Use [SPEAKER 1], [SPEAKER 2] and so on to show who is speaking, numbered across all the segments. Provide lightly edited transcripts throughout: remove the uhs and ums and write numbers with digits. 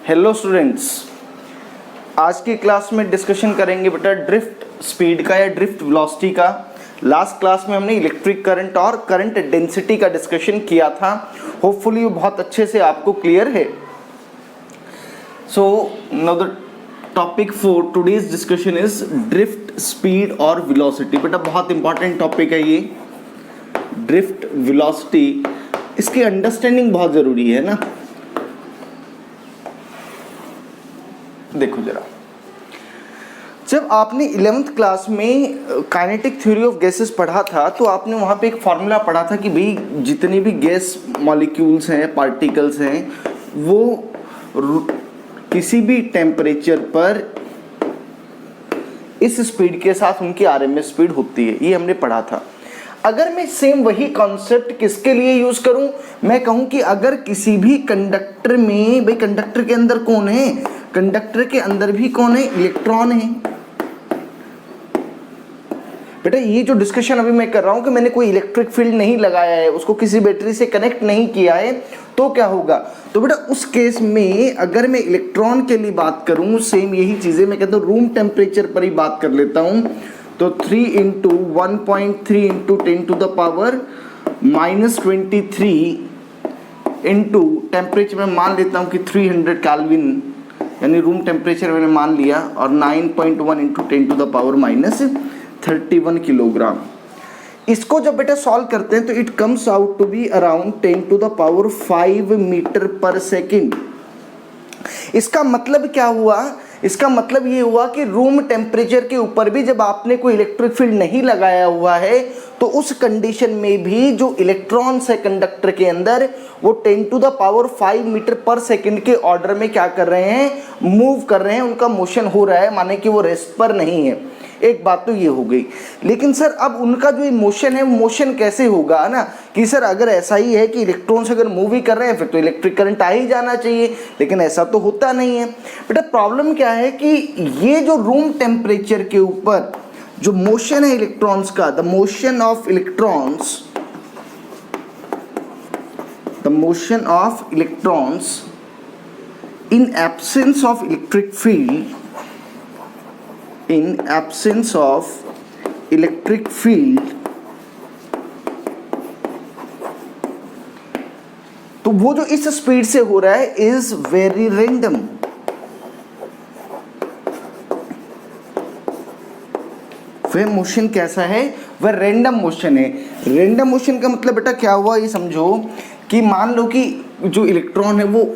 [SPEAKER 1] Hello students, आज की class में डिस्कशन करेंगे बेटा ड्रिफ्ट स्पीड का या ड्रिफ्ट वेलोसिटी का। लास्ट क्लास में हमने इलेक्ट्रिक करंट और करंट डेंसिटी का डिस्कशन किया था। होपफुली वो बहुत अच्छे से आपको क्लियर है। So now the topic for today's discussion is drift speed और वेलोसिटी। बेटा बहुत इंपॉर्टेंट टॉपिक है ये ड्रिफ्ट वेलोसिटी। इसकी अंडरस्टैंडिंग बहुत ज़रूरी है ना। देखो जरा, जब आपने 11th क्लास में काइनेटिक थ्योरी ऑफ गैसेस पढ़ा था तो आपने वहाँ पे एक फॉर्मूला पढ़ा था कि भाई जितनी भी गैस मॉलिक्यूल्स हैं, पार्टिकल्स हैं, वो किसी भी टेम्परेचर पर इस स्पीड के साथ उनकी आरएमएस स्पीड होती है। ये हमने पढ़ा था। अगर मैं सेम वही कॉन्सेप्ट किसके लिए यूज करूं, मैं कहूं कि अगर किसी भी कंडक्टर में, भाई कंडक्टर के अंदर कौन है, कंडक्टर के अंदर भी कौन है, इलेक्ट्रॉन है। बेटा ये जो डिस्कशन अभी मैं कर रहा हूं कि मैंने कोई इलेक्ट्रिक फील्ड नहीं लगाया है, उसको किसी बैटरी से कनेक्ट नहीं किया है, तो क्या होगा। तो बेटा उस केस में अगर मैं इलेक्ट्रॉन के लिए बात करूं, सेम यही चीजें मैं कहता हूं रूम टेम्परेचर पर ही बात कर लेता हूं। तो 3 into 1.3 into 10 to the power -23 into temperature में मान लेता हूँ कि 300 केल्विन, यानी रूम टेम्परेचर मैंने मान लिया, और 9.1 into 10 to the power -31 kilogram. इसको जब बेटा सॉल्व करते हैं तो it comes out to be around 10 to the power 5 metre per second. इसका मतलब क्या हुआ, इसका मतलब ये हुआ कि रूम टेम्परेचर के ऊपर भी जब आपने कोई इलेक्ट्रिक फील्ड नहीं लगाया हुआ है तो उस कंडीशन में भी जो इलेक्ट्रॉन्स है कंडक्टर के अंदर वो 10 टू द पावर 5 मीटर पर सेकंड के ऑर्डर में क्या कर रहे हैं, मूव कर रहे हैं, उनका मोशन हो रहा है, माने कि वो रेस्ट पर नहीं है। एक बात तो ये हो गई। लेकिन सर अब उनका जो मोशन है, मोशन कैसे होगा ना, कि सर अगर ऐसा ही है कि इलेक्ट्रॉन्स अगर मूव ही कर रहे हैं फिर तो इलेक्ट्रिक करंट आ ही जाना चाहिए, लेकिन ऐसा तो होता नहीं है। बेटा प्रॉब्लम क्या है कि ये जो रूम टेम्परेचर के ऊपर जो मोशन है इलेक्ट्रॉन्स का, the motion of electrons, the motion of electrons in absence of electric field, in absence of electric field, तो वो जो इस स्पीड से हो रहा है इज वेरी रैंडम। वह मोशन कैसा है, वह रैंडम मोशन है। रैंडम मोशन का मतलब बेटा क्या हुआ, ये समझो कि मान लो कि जो इलेक्ट्रॉन है वो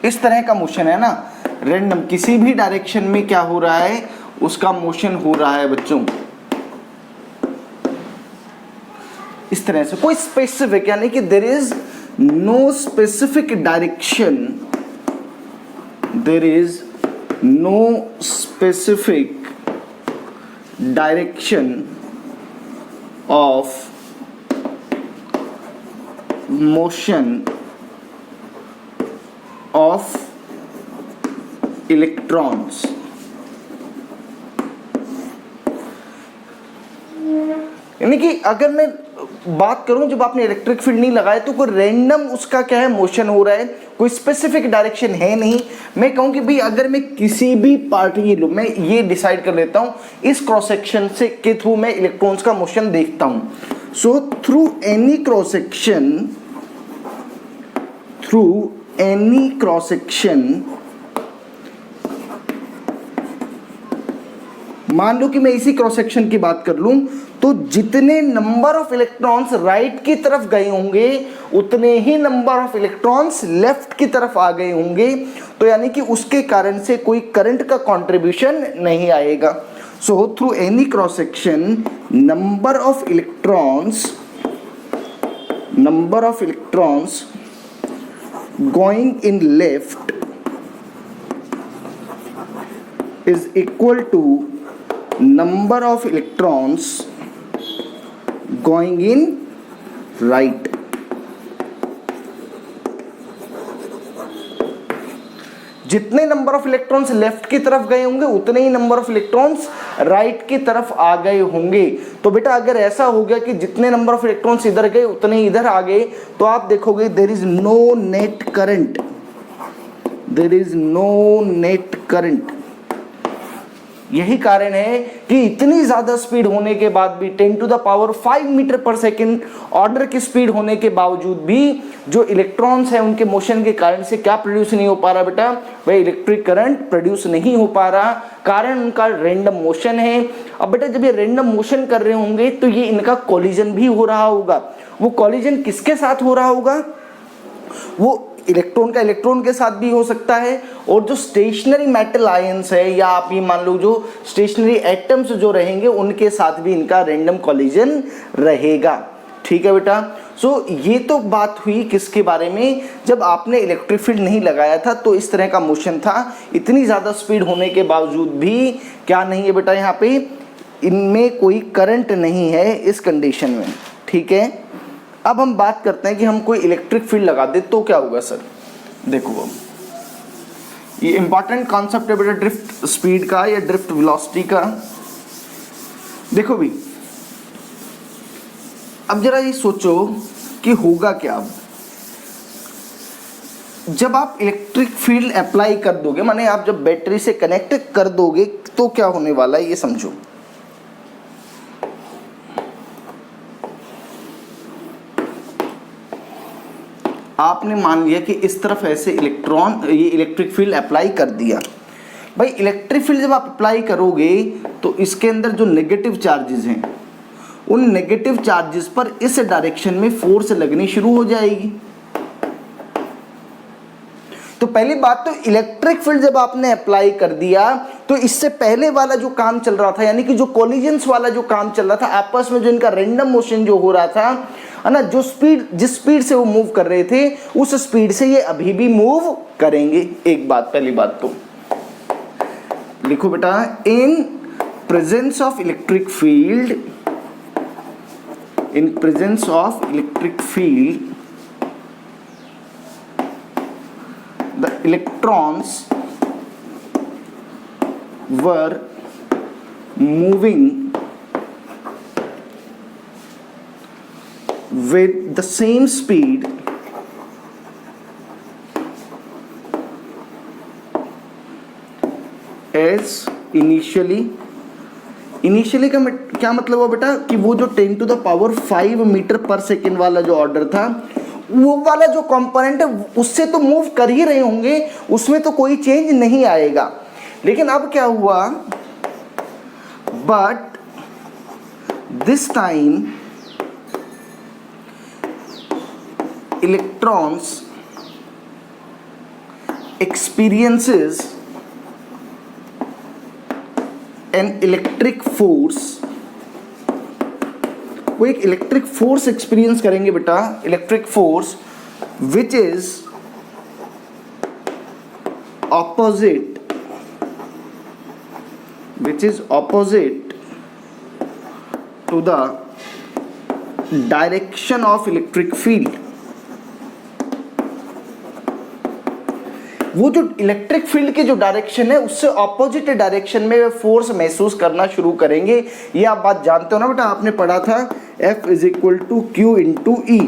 [SPEAKER 1] इस तरह का मोशन है ना, रैंडम, किसी भी डायरेक्शन में क्या हो रहा है, उसका मोशन हो रहा है बच्चों इस तरह से। कोई स्पेसिफिक, यानी कि there is no specific direction, there is no specific direction of motion of electrons. यानी कि अगर मैं बात करूं जब आपने इलेक्ट्रिक फील्ड नहीं लगाया तो कोई रैंडम उसका क्या है, मोशन हो रहा है, कोई स्पेसिफिक डायरेक्शन है नहीं। मैं कहूं कि भाई अगर मैं किसी भी पार्ट, ये लो मैं ये डिसाइड कर लेता हूं इस क्रॉस सेक्शन से के थ्रू मैं इलेक्ट्रॉन्स का मोशन देखता हूं। So through any cross section, through any cross section, मान लो कि मैं इसी क्रॉस सेक्शन की बात कर लूं तो जितने नंबर ऑफ इलेक्ट्रॉन्स राइट की तरफ गए होंगे उतने ही नंबर ऑफ इलेक्ट्रॉन्स लेफ्ट की तरफ आ गए होंगे। तो यानी कि उसके कारण से कोई करंट का कंट्रीब्यूशन नहीं आएगा। So through any cross section number of electrons going in left is equal to number of electrons going in right। जितने नंबर ऑफ इलेक्ट्रॉन्स लेफ्ट की तरफ गए होंगे उतने ही नंबर ऑफ इलेक्ट्रॉन्स राइट की तरफ आ गए होंगे। तो बेटा अगर ऐसा हो गया कि जितने नंबर ऑफ इलेक्ट्रॉन्स इधर गए उतने ही इधर आ गए, तो आप देखोगे there is no net current, there is no net current. यही कारण है कि इतनी ज्यादा स्पीड होने के बाद भी 10 to the power 5 metre per second order की स्पीड होने के बावजूद भी जो इलेक्ट्रॉन्स हैं उनके मोशन के कारण से क्या प्रोड्यूस नहीं हो पा रहा बेटा, वह इलेक्ट्रिक करंट प्रोड्यूस नहीं हो पा रहा, कारण उनका रैंडम मोशन है। अब बेटा जब ये रैंडम मोशन कर रहे होंगे तो ये इनका कोलिजन भी हो रहा होगा। वो कोलिजन किसके साथ हो रहा होगा, वो इलेक्ट्रॉन का इलेक्ट्रॉन के साथ भी हो सकता है, और जो स्टेशनरी मेटल आयंस है या आप ये मान लो जो स्टेशनरी एटम्स जो रहेंगे उनके साथ भी इनका रैंडम कोलिजन रहेगा। ठीक है बेटा। सो ये तो बात हुई किसके बारे में, जब आपने इलेक्ट्रिक फील्ड नहीं लगाया था तो इस तरह का मोशन था, इतनी ज़्यादा स्पीड होने के बावजूद भी क्या नहीं है बेटा, यहाँ पे इनमें कोई करंट नहीं है इस कंडीशन में। ठीक है। अब हम बात करते हैं कि हम कोई इलेक्ट्रिक फील्ड लगा दे तो क्या होगा सर। देखो अब ये इंपॉर्टेंट कॉन्सेप्ट है बेटा ड्रिफ्ट स्पीड का या ड्रिफ्ट वेलोसिटी का। देखो भी अब जरा ये सोचो कि होगा क्या। अब जब आप इलेक्ट्रिक फील्ड अप्लाई कर दोगे, माने आप जब बैटरी से कनेक्ट कर दोगे तो क्या होने वाला है ये समझो। आपने मान लिया कि इस तरफ ऐसे इलेक्ट्रॉन ये इलेक्ट्रिक फील्ड अप्लाई कर दिया। भाई इलेक्ट्रिक फील्ड जब आप अप्लाई करोगे तो इसके अंदर जो नेगेटिव चार्जेस हैं उन नेगेटिव चार्जेस पर इस डायरेक्शन में फोर्स लगनी शुरू हो जाएगी। तो पहली बात तो इलेक्ट्रिक फील्ड जब आपने अप्लाई कर दिया तो इससे पहले वाला जो काम चल रहा था, यानी कि जो कोलिजन्स वाला जो काम चल रहा था, आपस में जो इनका रैंडम मोशन जो हो रहा था है ना, जो स्पीड जिस स्पीड से वो मूव कर रहे थे उस स्पीड से ये अभी भी मूव करेंगे। एक बात, पहली बात तो लिखो बेटा, in presence of electric field, in presence of electric field the electrons were moving with the same speed as initially का क्या मतलब हुआ बेटा कि वो जो 10 to the power 5 metre per second वाला जो ऑर्डर था वो वाला जो कंपोनेंट है उससे तो मूव कर ही रहे होंगे, उसमें तो कोई चेंज नहीं आएगा। लेकिन अब क्या हुआ, but this time electrons experiences an electric force, वो एक इलेक्ट्रिक फोर्स एक्सपीरियंस करेंगे बेटा, electric force which is opposite to the direction of electric field. वो जो इलेक्ट्रिक फील्ड की जो डायरेक्शन है उससे ऑपोजिट डायरेक्शन में वे फोर्स महसूस करना शुरू करेंगे। ये आप बात जानते हो ना बेटा, आपने पढ़ा था F is equal to q into E.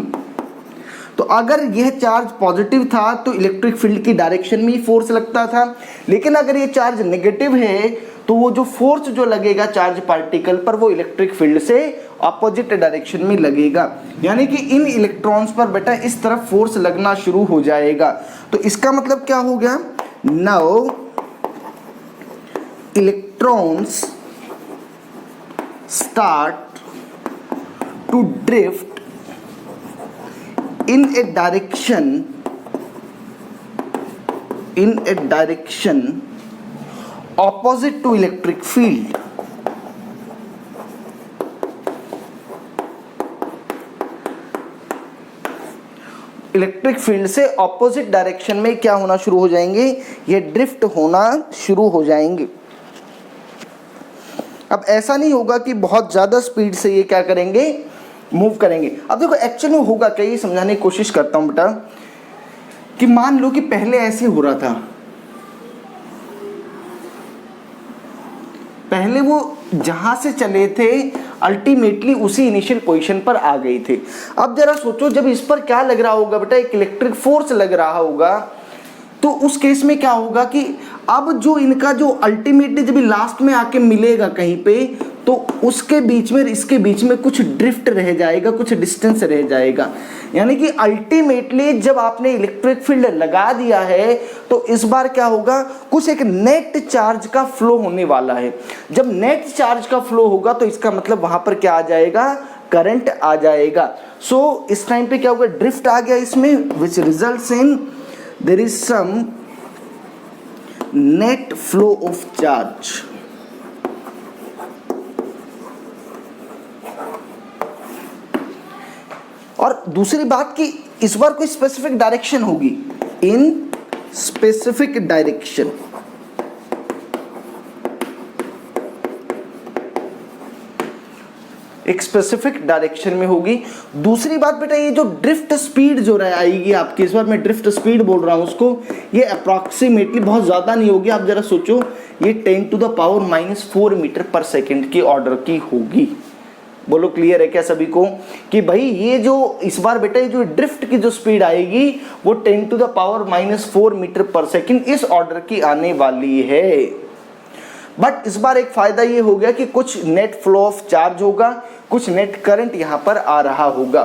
[SPEAKER 1] तो अगर यह चार्ज पॉजिटिव था तो इलेक्ट्रिक फील्ड की डायरेक्शन में ही फोर्स लगता था, लेकिन अगर ये चार्ज नेगेटिव है तो वो जो फोर्स जो लगेगा चार्ज पार्टिकल पर वो इलेक्ट्रिक फील्ड से ऑपोजिट डायरेक्शन में लगेगा। यानी कि इन इलेक्ट्रॉन्स पर बेटा इस तरफ फोर्स लगना शुरू हो जाएगा। तो इसका मतलब क्या हो गया, now electrons start to drift in a direction opposite to electric field। Electric field से ऑपोजिट डायरेक्शन में क्या होना शुरू हो जाएंगे, ये ड्रिफ्ट होना शुरू हो जाएंगे। अब ऐसा नहीं होगा कि बहुत ज़्यादा स्पीड से ये क्या करेंगे, मूव करेंगे। अब देखो एक्चुअल में होगा क्या, ये समझाने की कोशिश करता हूँ बेटा, कि मान लो कि पहले ऐसे हो रहा था, पहले वो जहां से चले थे अल्टीमेटली उसी इनिशियल पोजीशन पर आ गए थे। अब जरा सोचो, जब इस पर क्या लग रहा होगा बेटा, एक इलेक्ट्रिक फोर्स लग रहा होगा, तो उस केस में क्या होगा कि अब जो इनका जो अल्टीमेटली जब लास्ट में आके मिलेगा कहीं पे, तो उसके बीच में इसके बीच में कुछ ड्रिफ्ट रह जाएगा, कुछ डिस्टेंस रह जाएगा। यानी कि अल्टीमेटली जब आपने इलेक्ट्रिक फील्ड लगा दिया है तो इस बार क्या होगा, कुछ एक नेट चार्ज का फ्लो होने वाला है। जब नेट चार्ज का फ्लो होगा तो इसका मतलब वहां पर क्या आ जाएगा, करंट आ जाएगा। सो इस टाइम पे क्या होगा, ड्रिफ्ट आ गया इसमें, which results in there is some net flow of charge। और दूसरी बात कि इस बार कोई स्पेसिफिक डायरेक्शन होगी, इन स्पेसिफिक डायरेक्शन। एक स्पेसिफिक डायरेक्शन में होगी। दूसरी बात बेटा, ये जो ड्रिफ्ट स्पीड जो आएगी आपकी, इस बार मैं ड्रिफ्ट स्पीड बोल रहा हूँ उसको, ये अप्रॉक्सीमेटली बहुत ज़्यादा नहीं होगी। आप जरा सोचो, ये 10⁻⁻⁴ मीटर पर सेकेंड की ऑर्डर की होगी। बोलो क्लियर है क्या सभी को कि भाई ये जो इस बार बेटा ये जो ड्रिफ्ट की जो स्पीड आएगी वो 10⁻⁻⁴ मीटर पर सेकेंड इस ऑर्डर की आने वाली है। बट इस बार एक फायदा ये हो गया कि कुछ नेट फ्लो ऑफ चार्ज होगा, कुछ नेट करंट यहां पर आ रहा होगा।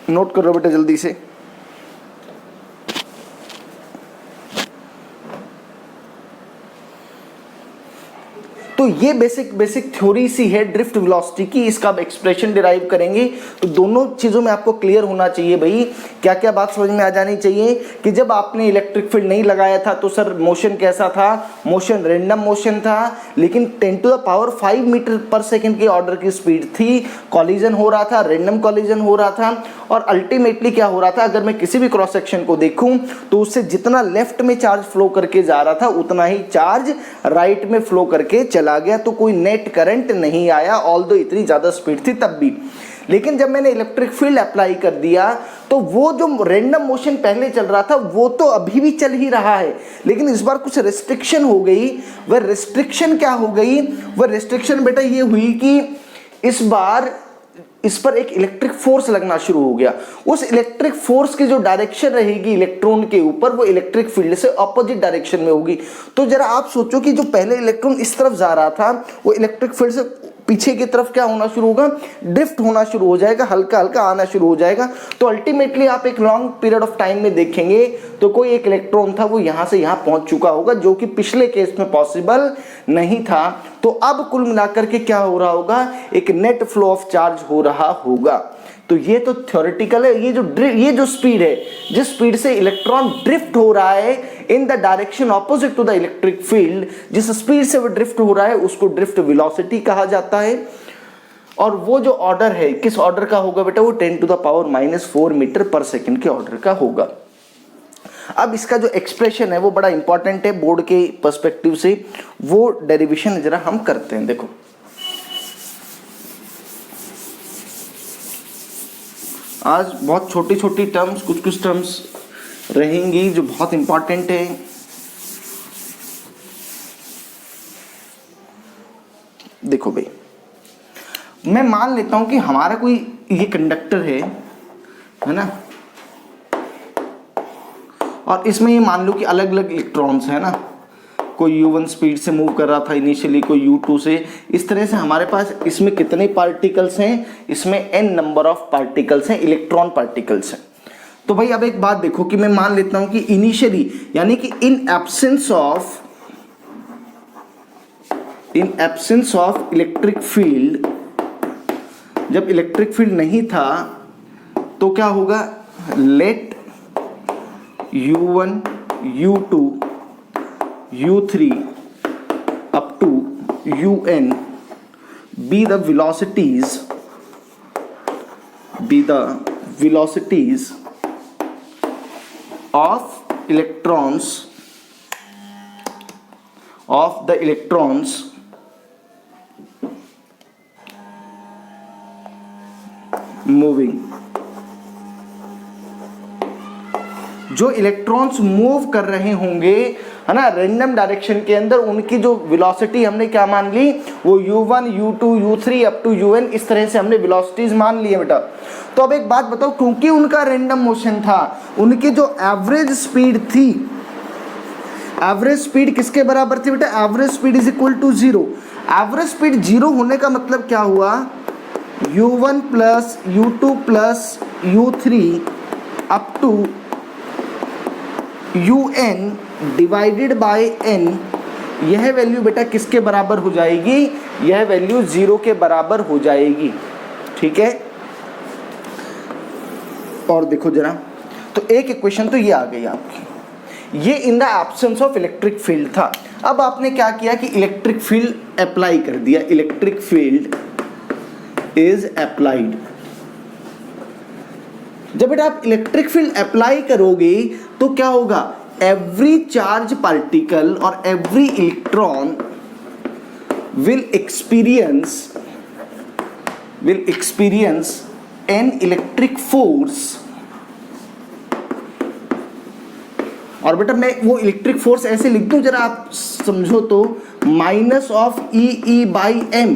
[SPEAKER 1] नोट करो बेटा जल्दी से। तो ये बेसिक थ्योरी सी है ड्रिफ्ट वेलोसिटी की। इसका अब एक्सप्रेशन डिराइव करेंगे तो दोनों चीज़ों में आपको क्लियर होना चाहिए भाई, क्या क्या बात समझ में आ जानी चाहिए कि जब आपने इलेक्ट्रिक फील्ड नहीं लगाया था तो सर मोशन कैसा था, मोशन रैंडम मोशन था, लेकिन 10⁵ मीटर पर सेकेंड की ऑर्डर की स्पीड थी, कॉलिजन हो रहा था, रैंडम कॉलिजन हो रहा था। और अल्टीमेटली क्या हो रहा था, अगर मैं किसी भी क्रॉस सेक्शन को देखूं तो उससे जितना लेफ्ट में चार्ज फ्लो करके जा रहा था उतना ही चार्ज राइट में फ्लो करके चला गया, तो कोई नेट करंट नहीं आया, ऑल्दो इतनी ज्यादा स्पीड थी तब भी। लेकिन जब मैंने इलेक्ट्रिक फील्ड अप्लाई कर दिया तो वो जो रैंडम मोशन पहले चल रहा था वो तो अभी भी चल ही रहा है, लेकिन इस बार कुछ रिस्ट्रिक्शन हो गई। वह रिस्ट्रिक्शन क्या हो गई, वह रिस्ट्रिक्शन बेटा ये हुई कि इस बार इस पर एक इलेक्ट्रिक फोर्स लगना शुरू हो गया। उस इलेक्ट्रिक फोर्स की जो डायरेक्शन रहेगी इलेक्ट्रॉन के ऊपर, वो इलेक्ट्रिक फील्ड से ऑपोजिट डायरेक्शन में होगी। तो जरा आप सोचो कि जो पहले इलेक्ट्रॉन इस तरफ जा रहा था वो इलेक्ट्रिक फील्ड से पीछे की तरफ क्या होना शुरू होगा, ड्रिफ्ट होना शुरू हो जाएगा, हल्का हल्का आना शुरू हो जाएगा। तो अल्टीमेटली आप एक लॉन्ग पीरियड ऑफ टाइम में देखेंगे तो कोई एक इलेक्ट्रॉन था वो यहां से यहां पहुंच चुका होगा, जो कि पिछले केस में पॉसिबल नहीं था। तो अब कुल मिलाकर के क्या हो रहा होगा, एक नेट फ्लो ऑफ चार्ज हो रहा होगा। तो ये तो थ्योरेटिकल है। ये जो स्पीड है, जिस स्पीड से इलेक्ट्रॉन ड्रिफ्ट हो रहा है in the direction opposite to the electric field, जिस स्पीड से वो ड्रिफ्ट हो रहा है उसको ड्रिफ्ट वेलोसिटी कहा जाता है। और वो जो ऑर्डर है किस ऑर्डर का होगा बेटा, वो 10⁻⁻⁴ मीटर पर सेकेंड के ऑर्डर का होगा। अब इसका जो एक्सप्रेशन है वो बड़ा इंपॉर्टेंट है बोर्ड के पर्सपेक्टिव से, वो डेरिवेशन जरा हम करते हैं। देखो आज बहुत छोटी छोटी टर्म्स, कुछ टर्म्स रहेंगी जो बहुत इंपॉर्टेंट है। देखो भाई, मैं मान लेता हूं कि हमारा कोई ये कंडक्टर है ना, और इसमें ये मान लो कि अलग अलग इलेक्ट्रॉन्स है ना, कोई u1 स्पीड से मूव कर रहा था इनिशियली, कोई u2 से। इस तरह से हमारे पास इसमें कितने पार्टिकल्स हैं, इसमें n नंबर ऑफ पार्टिकल्स हैं, इलेक्ट्रॉन पार्टिकल्स हैं। तो भाई अब एक बात देखो कि मैं मान लेता हूं कि इनिशियली यानी कि in absence of electric field, जब इलेक्ट्रिक फील्ड नहीं था तो क्या होगा, late u1 u2 u3 up to un be the velocities of the electrons moving। जो इलेक्ट्रॉन्स मूव कर रहे होंगे है ना, रैंडम डायरेक्शन के अंदर उनकी जो वेलोसिटी हमने क्या मान ली, वो u1 u2 u3 up to un, इस तरह से हमने वेलोसिटीज मान ली है बेटा। तो अब एक बात बताओ, क्योंकि उनका रैंडम मोशन था, उनकी जो एवरेज स्पीड थी, एवरेज स्पीड किसके बराबर थी बेटा, average speed is equal to 0। एवरेज स्पीड 0 होने का मतलब क्या हुआ, u1 plus u2 plus u3 up to un divided by n, यह वैल्यू बेटा किसके बराबर हो जाएगी, यह वैल्यू 0 के बराबर हो जाएगी। ठीक है, और देखो जरा, तो एक इक्वेशन तो ये आ गई आपकी, ये in the absence of electric field था। अब आपने क्या किया कि इलेक्ट्रिक फील्ड अप्लाई कर दिया, इलेक्ट्रिक फील्ड इज अप्लाइड। जब बेटा आप इलेक्ट्रिक फील्ड अप्लाई करोगे तो क्या होगा, एवरी चार्ज पार्टिकल और every electron will experience N electric force. और बेटा मैं वो इलेक्ट्रिक फोर्स ऐसे लिख दूं, जरा आप समझो तो, minus of E by M.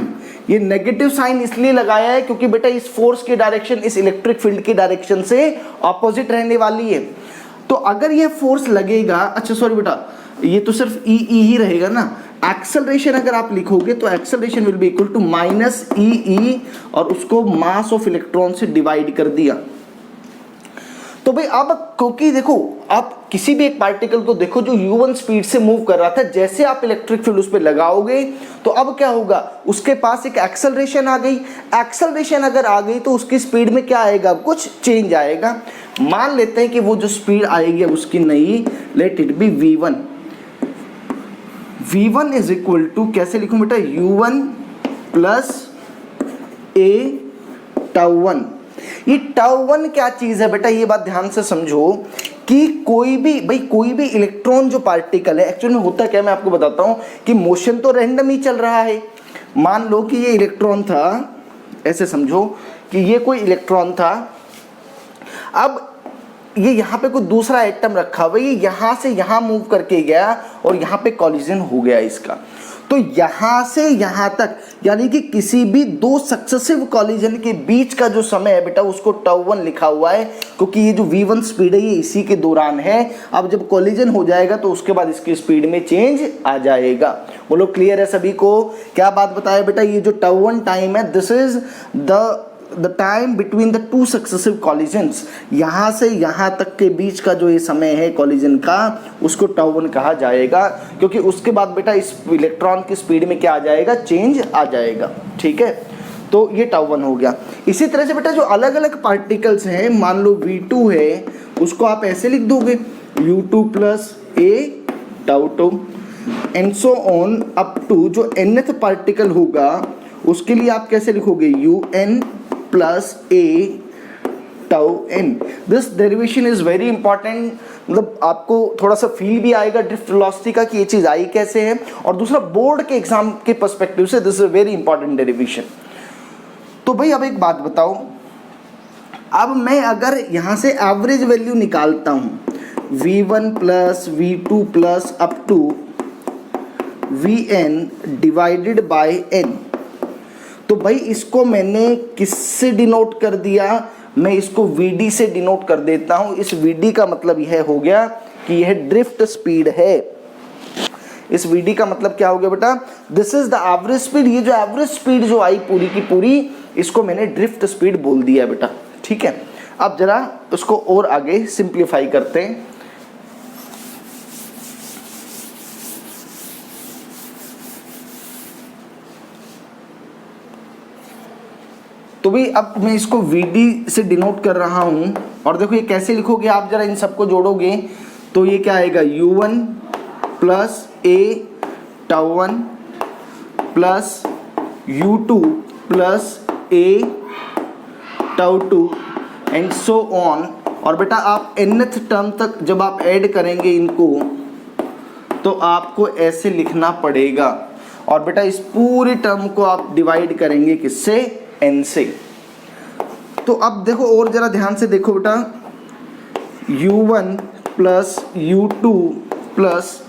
[SPEAKER 1] ये नेगेटिव साइन इसलिए लगाया है क्योंकि बेटा इस फोर्स की डायरेक्शन इस इलेक्ट्रिक फील्ड की डायरेक्शन से ऑपोजिट रहने वाली है। तो अगर ये फोर्स लगेगा, अच्छा सॉरी बेटा, ये तो सिर्फ ई ही रहेगा ना, एक्सेलरेशन अगर आप लिखोगे तो acceleration will be equal to minus e और उसको मास ऑफ इलेक्ट्रॉन से डिवाइड कर दिया। तो भाई अब क्योंकि देखो, आप किसी भी एक पार्टिकल को देखो जो u1 स्पीड से मूव कर रहा था, जैसे आप इलेक्ट्रिक फील्ड उस पर लगाओगे तो अब क्या होगा, उसके पास एक एक्सेलरेशन आ गई। एक्सेलरेशन अगर आ गई तो उसकी स्पीड में क्या आएगा, कुछ चेंज आएगा। मान लेते हैं कि वो जो स्पीड आएगी उसकी नई, let it be v1। v1 is equal to, कैसे लिखूं बेटा, u1 प्लस a τ1। ये τ1 क्या चीज है बेटा, ये बात ध्यान से समझो कि कोई भी इलेक्ट्रॉन जो पार्टिकल है, एक्चुअली में होता क्या, मैं आपको बताता हूं कि मोशन तो रैंडम ही चल रहा है। मान लो कि ये इलेक्ट्रॉन था, ऐसे समझो कि ये कोई इलेक्ट्रॉन था, अब ये यहाँ पे कोई दूसरा एटम रखा हुआ, ये यहाँ से यहाँ मूव करके गया और यहाँ पे कॉलिजन हो गया इसका। तो यहाँ से यहाँ तक, यानी कि किसी भी दो सक्सेसिव कॉलिजन के बीच का जो समय है बेटा, उसको τ1 लिखा हुआ है, क्योंकि ये जो v1 स्पीड है ये इसी के दौरान है। अब जब कॉलिजन हो जाएगा तो उसके बाद इसकी स्पीड में चेंज आ जाएगा। बोलो क्लियर है सभी को, क्या बात बताया बेटा, ये जो τ1 टाइम है, this is the time between the two successive collisions. यहाँ से यहाँ तक के बीच का जो ये समय है कॉलिजन का, उसको τ1 कहा जाएगा, क्योंकि उसके बाद बेटा इस इलेक्ट्रॉन की स्पीड में क्या आ जाएगा, चेंज आ जाएगा। ठीक है, तो ये τ1 हो गया। इसी तरह से बेटा जो अलग अलग पार्टिकल्स हैं, मान लो v2 है, उसको आप ऐसे लिख दोगे u2 plus a τ2 and so on up to जो nth पार्टिकल होगा उसके लिए आप कैसे लिखोगे, un plus a τn। This derivation is very important, मतलब आपको थोड़ा सा फील भी आएगा ड्रिफ्ट वेलोसिटी का कि ये चीज आई कैसे है, और दूसरा बोर्ड के एग्जाम के पर्सपेक्टिव से this is very important derivation. तो भाई अब एक बात बताओ, अब मैं अगर यहाँ से एवरेज वैल्यू निकालता हूँ v1 plus v2 plus up to vn divided by n, तो भाई इसको मैंने किससे डिनोट कर दिया, मैं इसको vd से डिनोट कर देता हूं। इस vd का मतलब यह हो गया कि यह ड्रिफ्ट स्पीड है। इस vd का मतलब क्या हो गया बेटा, this is the average speed. ये जो एवरेज स्पीड जो आई पूरी की पूरी, इसको मैंने ड्रिफ्ट स्पीड बोल दिया बेटा। ठीक है, अब जरा उसको और आगे सिंप्लीफाई करते हैं। तो भी अब मैं इसको vd से डिनोट कर रहा हूं, और देखो ये कैसे लिखोगे आप, जरा इन सबको जोड़ोगे तो ये क्या आएगा, u1 plus a τ1 plus u2 plus a τ2 and so on. और बेटा आप nth टर्म तक जब आप ऐड करेंगे इनको तो आपको ऐसे लिखना पड़ेगा, और बेटा इस पूरे टर्म को आप डिवाइड करेंगे किससे, n से। तो अब देखो और जरा ध्यान से देखो बेटा, u1 plus u2 plus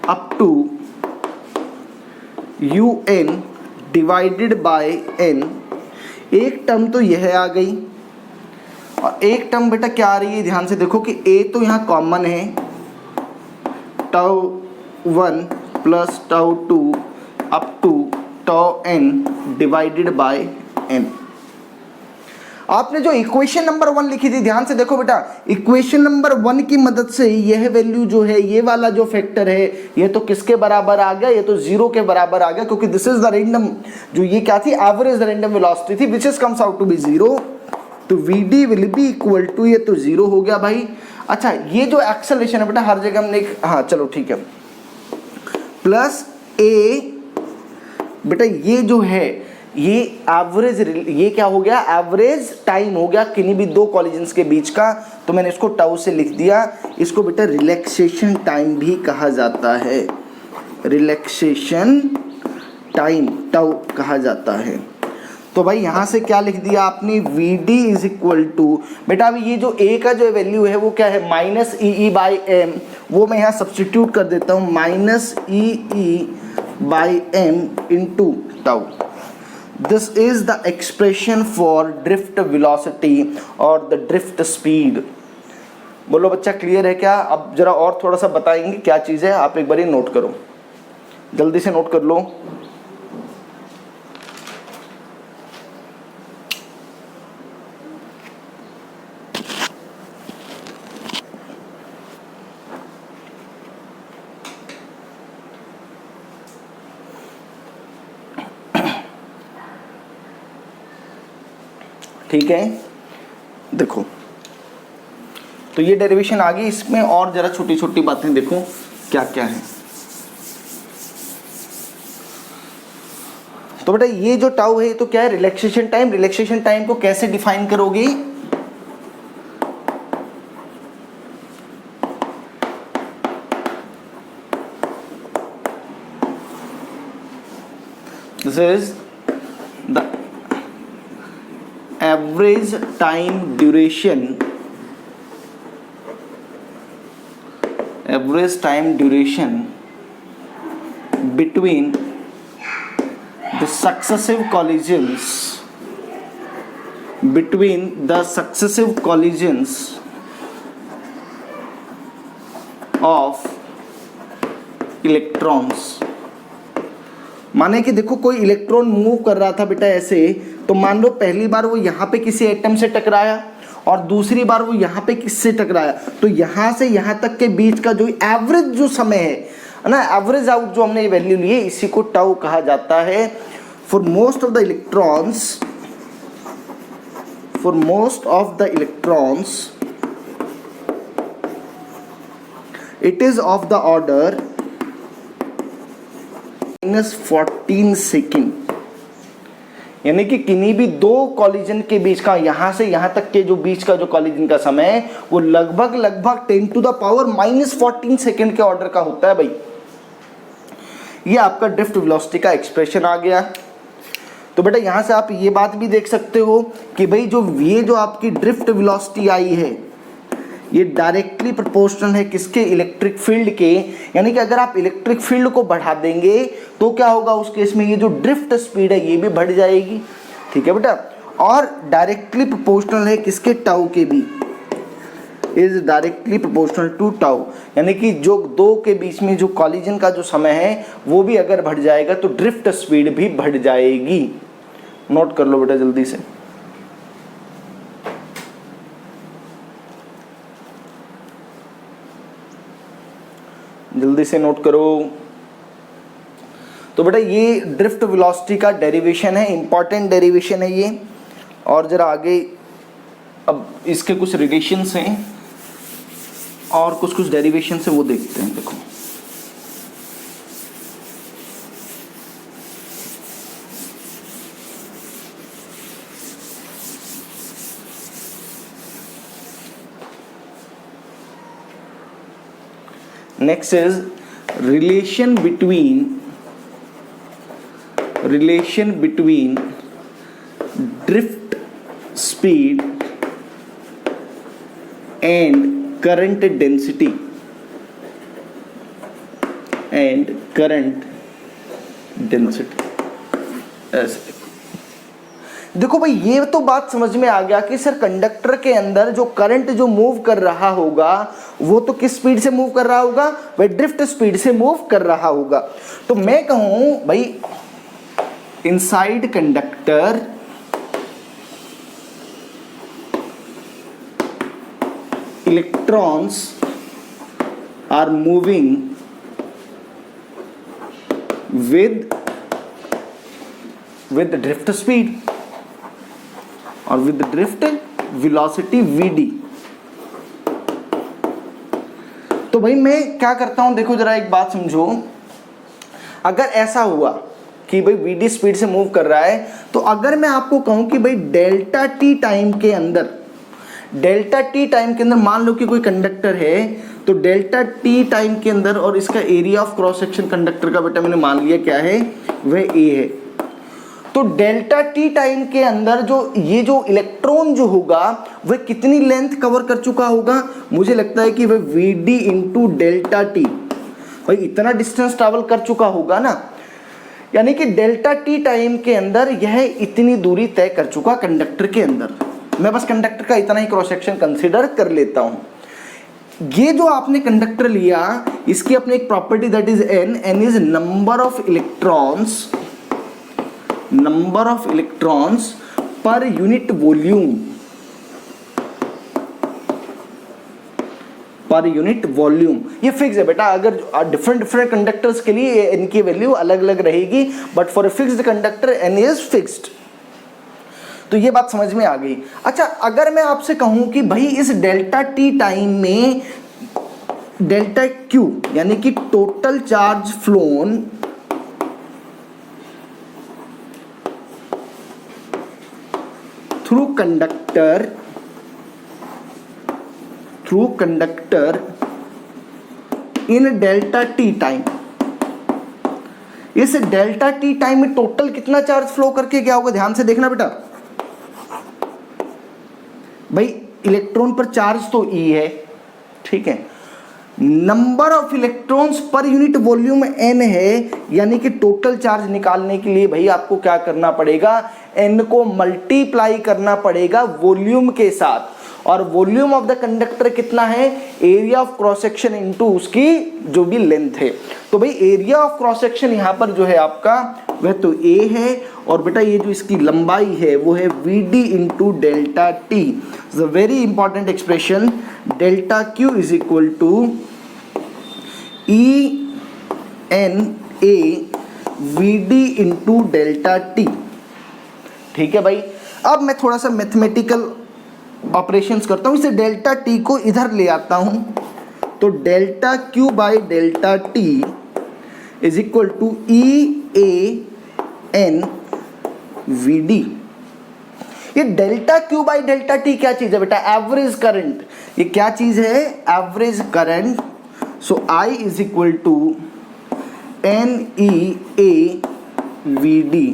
[SPEAKER 1] up to un divided by n। एक टर्म तो यह आ गई और एक टर्म बेटा क्या आ रही है, ध्यान से देखो कि a तो यहाँ कॉमन है, tau 1 plus tau 2 up to tau n divided by n। आपने जो इक्वेशन नंबर 1 लिखी थी, ध्यान से देखो बेटा, इक्वेशन नंबर 1 की मदद से यह वैल्यू जो है, ये वाला जो फैक्टर है, ये तो किसके बराबर आ गया, ये तो 0 के बराबर आ गया, क्योंकि दिस इज द रैंडम, जो ये क्या थी, एवरेज रैंडम वेलोसिटी थी, which is comes out to be 0, तो vd will be equal to, ये तो 0 हो गया भाई। अच्छा, ये जो एक्सेलरेशन है बेटा, हर जगह हमने, हाँ चलो ठीक है, प्लस a बेटा, ये जो है ये एवरेज, ये क्या हो गया, एवरेज टाइम हो गया किन्हीं भी दो कॉलिजन्स के बीच का, तो मैंने इसको टाउ से लिख दिया। इसको बेटा रिलैक्सेशन टाइम भी कहा जाता है, रिलैक्सेशन टाइम टाउ कहा जाता है। तो भाई यहाँ से क्या लिख दिया आपने, Vd इज इक्वल टू, बेटा अभी ये जो a का जो वैल्यू है वो क्या है, माइनस ई बाई एम, वो मैं यहाँ सब्सटीट्यूट कर देता हूँ, minus E by M into tau. This is the expression for drift velocity और the drift speed। बोलो बच्चा क्लियर है क्या? अब जरा और थोड़ा सा बताएंगे क्या चीज़ है, आप एक बार नोट करो, जल्दी से नोट कर लो। ठीक है, देखो तो ये डेरिवेशन आ गई, इसमें और जरा छोटी छोटी बातें देखो क्या क्या है। तो बेटा ये जो टाउ है, ये तो क्या है, रिलैक्सेशन टाइम। रिलैक्सेशन टाइम को कैसे डिफाइन करोगे, this is the average time duration, average time duration between the successive collisions, between the successive collisions of electrons। माने कि देखो कोई इलेक्ट्रॉन मूव कर रहा था बेटा ऐसे, तो मान लो पहली बार वो यहाँ पे किसी एटम से टकराया और दूसरी बार वो यहाँ पे किससे टकराया, तो यहाँ से यहाँ तक के बीच का जो एवरेज जो समय है ना, एवरेज आउट जो हमने ये वैल्यू ली है, इसी को टाउ कहा जाता है। For most of the electrons, for most of the electrons it is of the order -14 second, यानी कि किन्हीं भी दो कॉलिजन के बीच का, यहां से यहां तक के जो बीच का जो कॉलिजन का समय है, वो लगभग 10 टू द पावर -14 सेकेंड के ऑर्डर का होता है भाई। ये आपका ड्रिफ्ट वेलोसिटी का एक्सप्रेशन आ गया। तो बेटा यहां से आप ये बात भी देख सकते हो कि भाई ये जो आपकी ड्रिफ्ट वेलोसिटी आई है, ये डायरेक्टली प्रोपोर्शनल है किसके, इलेक्ट्रिक फील्ड के। यानी कि अगर आप इलेक्ट्रिक फील्ड को बढ़ा देंगे तो क्या होगा उस केस में, ये जो ड्रिफ्ट स्पीड है ये भी बढ़ जाएगी। ठीक है बेटा, और डायरेक्टली प्रोपोर्शनल है किसके, टाउ के भी, is directly proportional to tau. यानी कि जो दो के बीच में जो कॉलिजन का जो समय है वो भी अगर बढ़ जाएगा तो ड्रिफ्ट स्पीड भी बढ़ जाएगी। नोट कर लो बेटा जल्दी से। जल्दी से नोट करो। तो बेटा ये ड्रिफ्ट वेलोसिटी का डेरिवेशन है, इंपॉर्टेंट डेरिवेशन है ये। और जरा आगे अब इसके कुछ रिलेशंस हैं और कुछ डेरिवेशन है वो देखते हैं। देखो next is relation between drift speed and current density and current density. ऐसे देखो भाई, ये तो बात समझ में आ गया कि सर कंडक्टर के अंदर जो करंट जो मूव कर रहा होगा वो तो किस स्पीड से मूव कर रहा होगा, वह ड्रिफ्ट स्पीड से मूव कर रहा होगा। तो मैं कहूं भाई, inside conductor electrons are moving with drift speed और with drift velocity vd। तो भाई मैं क्या करता हूं, देखो जरा एक बात समझो, अगर ऐसा हुआ कि भाई vd स्पीड से मूव कर रहा है, तो अगर मैं आपको कहूं कि भाई डेल्टा टी टाइम के अंदर मान लो कि कोई कंडक्टर है, तो डेल्टा टी टाइम के अंदर और इसका area of cross section conductor का बेटा मैंने मान लिया क्या है, वह ए है। तो डेल्टा टी टाइम के अंदर ये जो इलेक्ट्रॉन जो होगा वह कितनी लेंथ कवर कर चुका होगा, मुझे लगता है कि वह vd इंटू डेल्टा टी, भाई इतना डिस्टेंस ट्रैवल कर चुका होगा ना, यानी कि डेल्टा टी टाइम के अंदर यह इतनी दूरी तय कर चुका कंडक्टर के अंदर। मैं बस कंडक्टर का इतना ही क्रॉस सेक्शन कंसीडर कर लेता हूं। ये जो आपने कंडक्टर लिया, इसकी अपनी एक property that is n is number of electrons per unit volume, ये फिक्स है बेटा। अगर डिफरेंट कंडक्टर्स के लिए इनकी वैल्यू अलग अलग रहेगी, but for a fixed conductor n is fixed. तो ये बात समझ में आ गई। अच्छा, अगर मैं आपसे कहूं कि भाई इस डेल्टा टी टाइम में डेल्टा क्यू यानी कि total charge phloem through conductor in delta T time, इस डेल्टा टी टाइम में टोटल कितना चार्ज फ्लो करके क्या होगा, ध्यान से देखना बेटा। भाई इलेक्ट्रॉन पर चार्ज तो E है, ठीक है, number of electrons per unit volume n है, यानी कि टोटल चार्ज निकालने के लिए भाई आपको क्या करना पड़ेगा, n को मल्टीप्लाई करना पड़ेगा वॉल्यूम के साथ। और वॉल्यूम ऑफ द कंडक्टर कितना है, area of cross section into उसकी जो भी लेंथ है। तो भाई एरिया ऑफ क्रॉस सेक्शन यहाँ पर जो है आपका वह तो a है, और बेटा ये जो इसकी लंबाई है वो है vd into delta T. Very important expression, delta Q is equal to ENA vd into delta T. ठीक है भाई, अब मैं थोड़ा सा मैथमेटिकल ऑपरेशंस करता हूँ, इसे डेल्टा टी को इधर ले आता हूँ, तो delta Q by delta T is equal to EAN VD। ये delta Q by delta T क्या चीज है बेटा, एवरेज करंट। ये क्या चीज है, average current. So I is equal to NEA VD।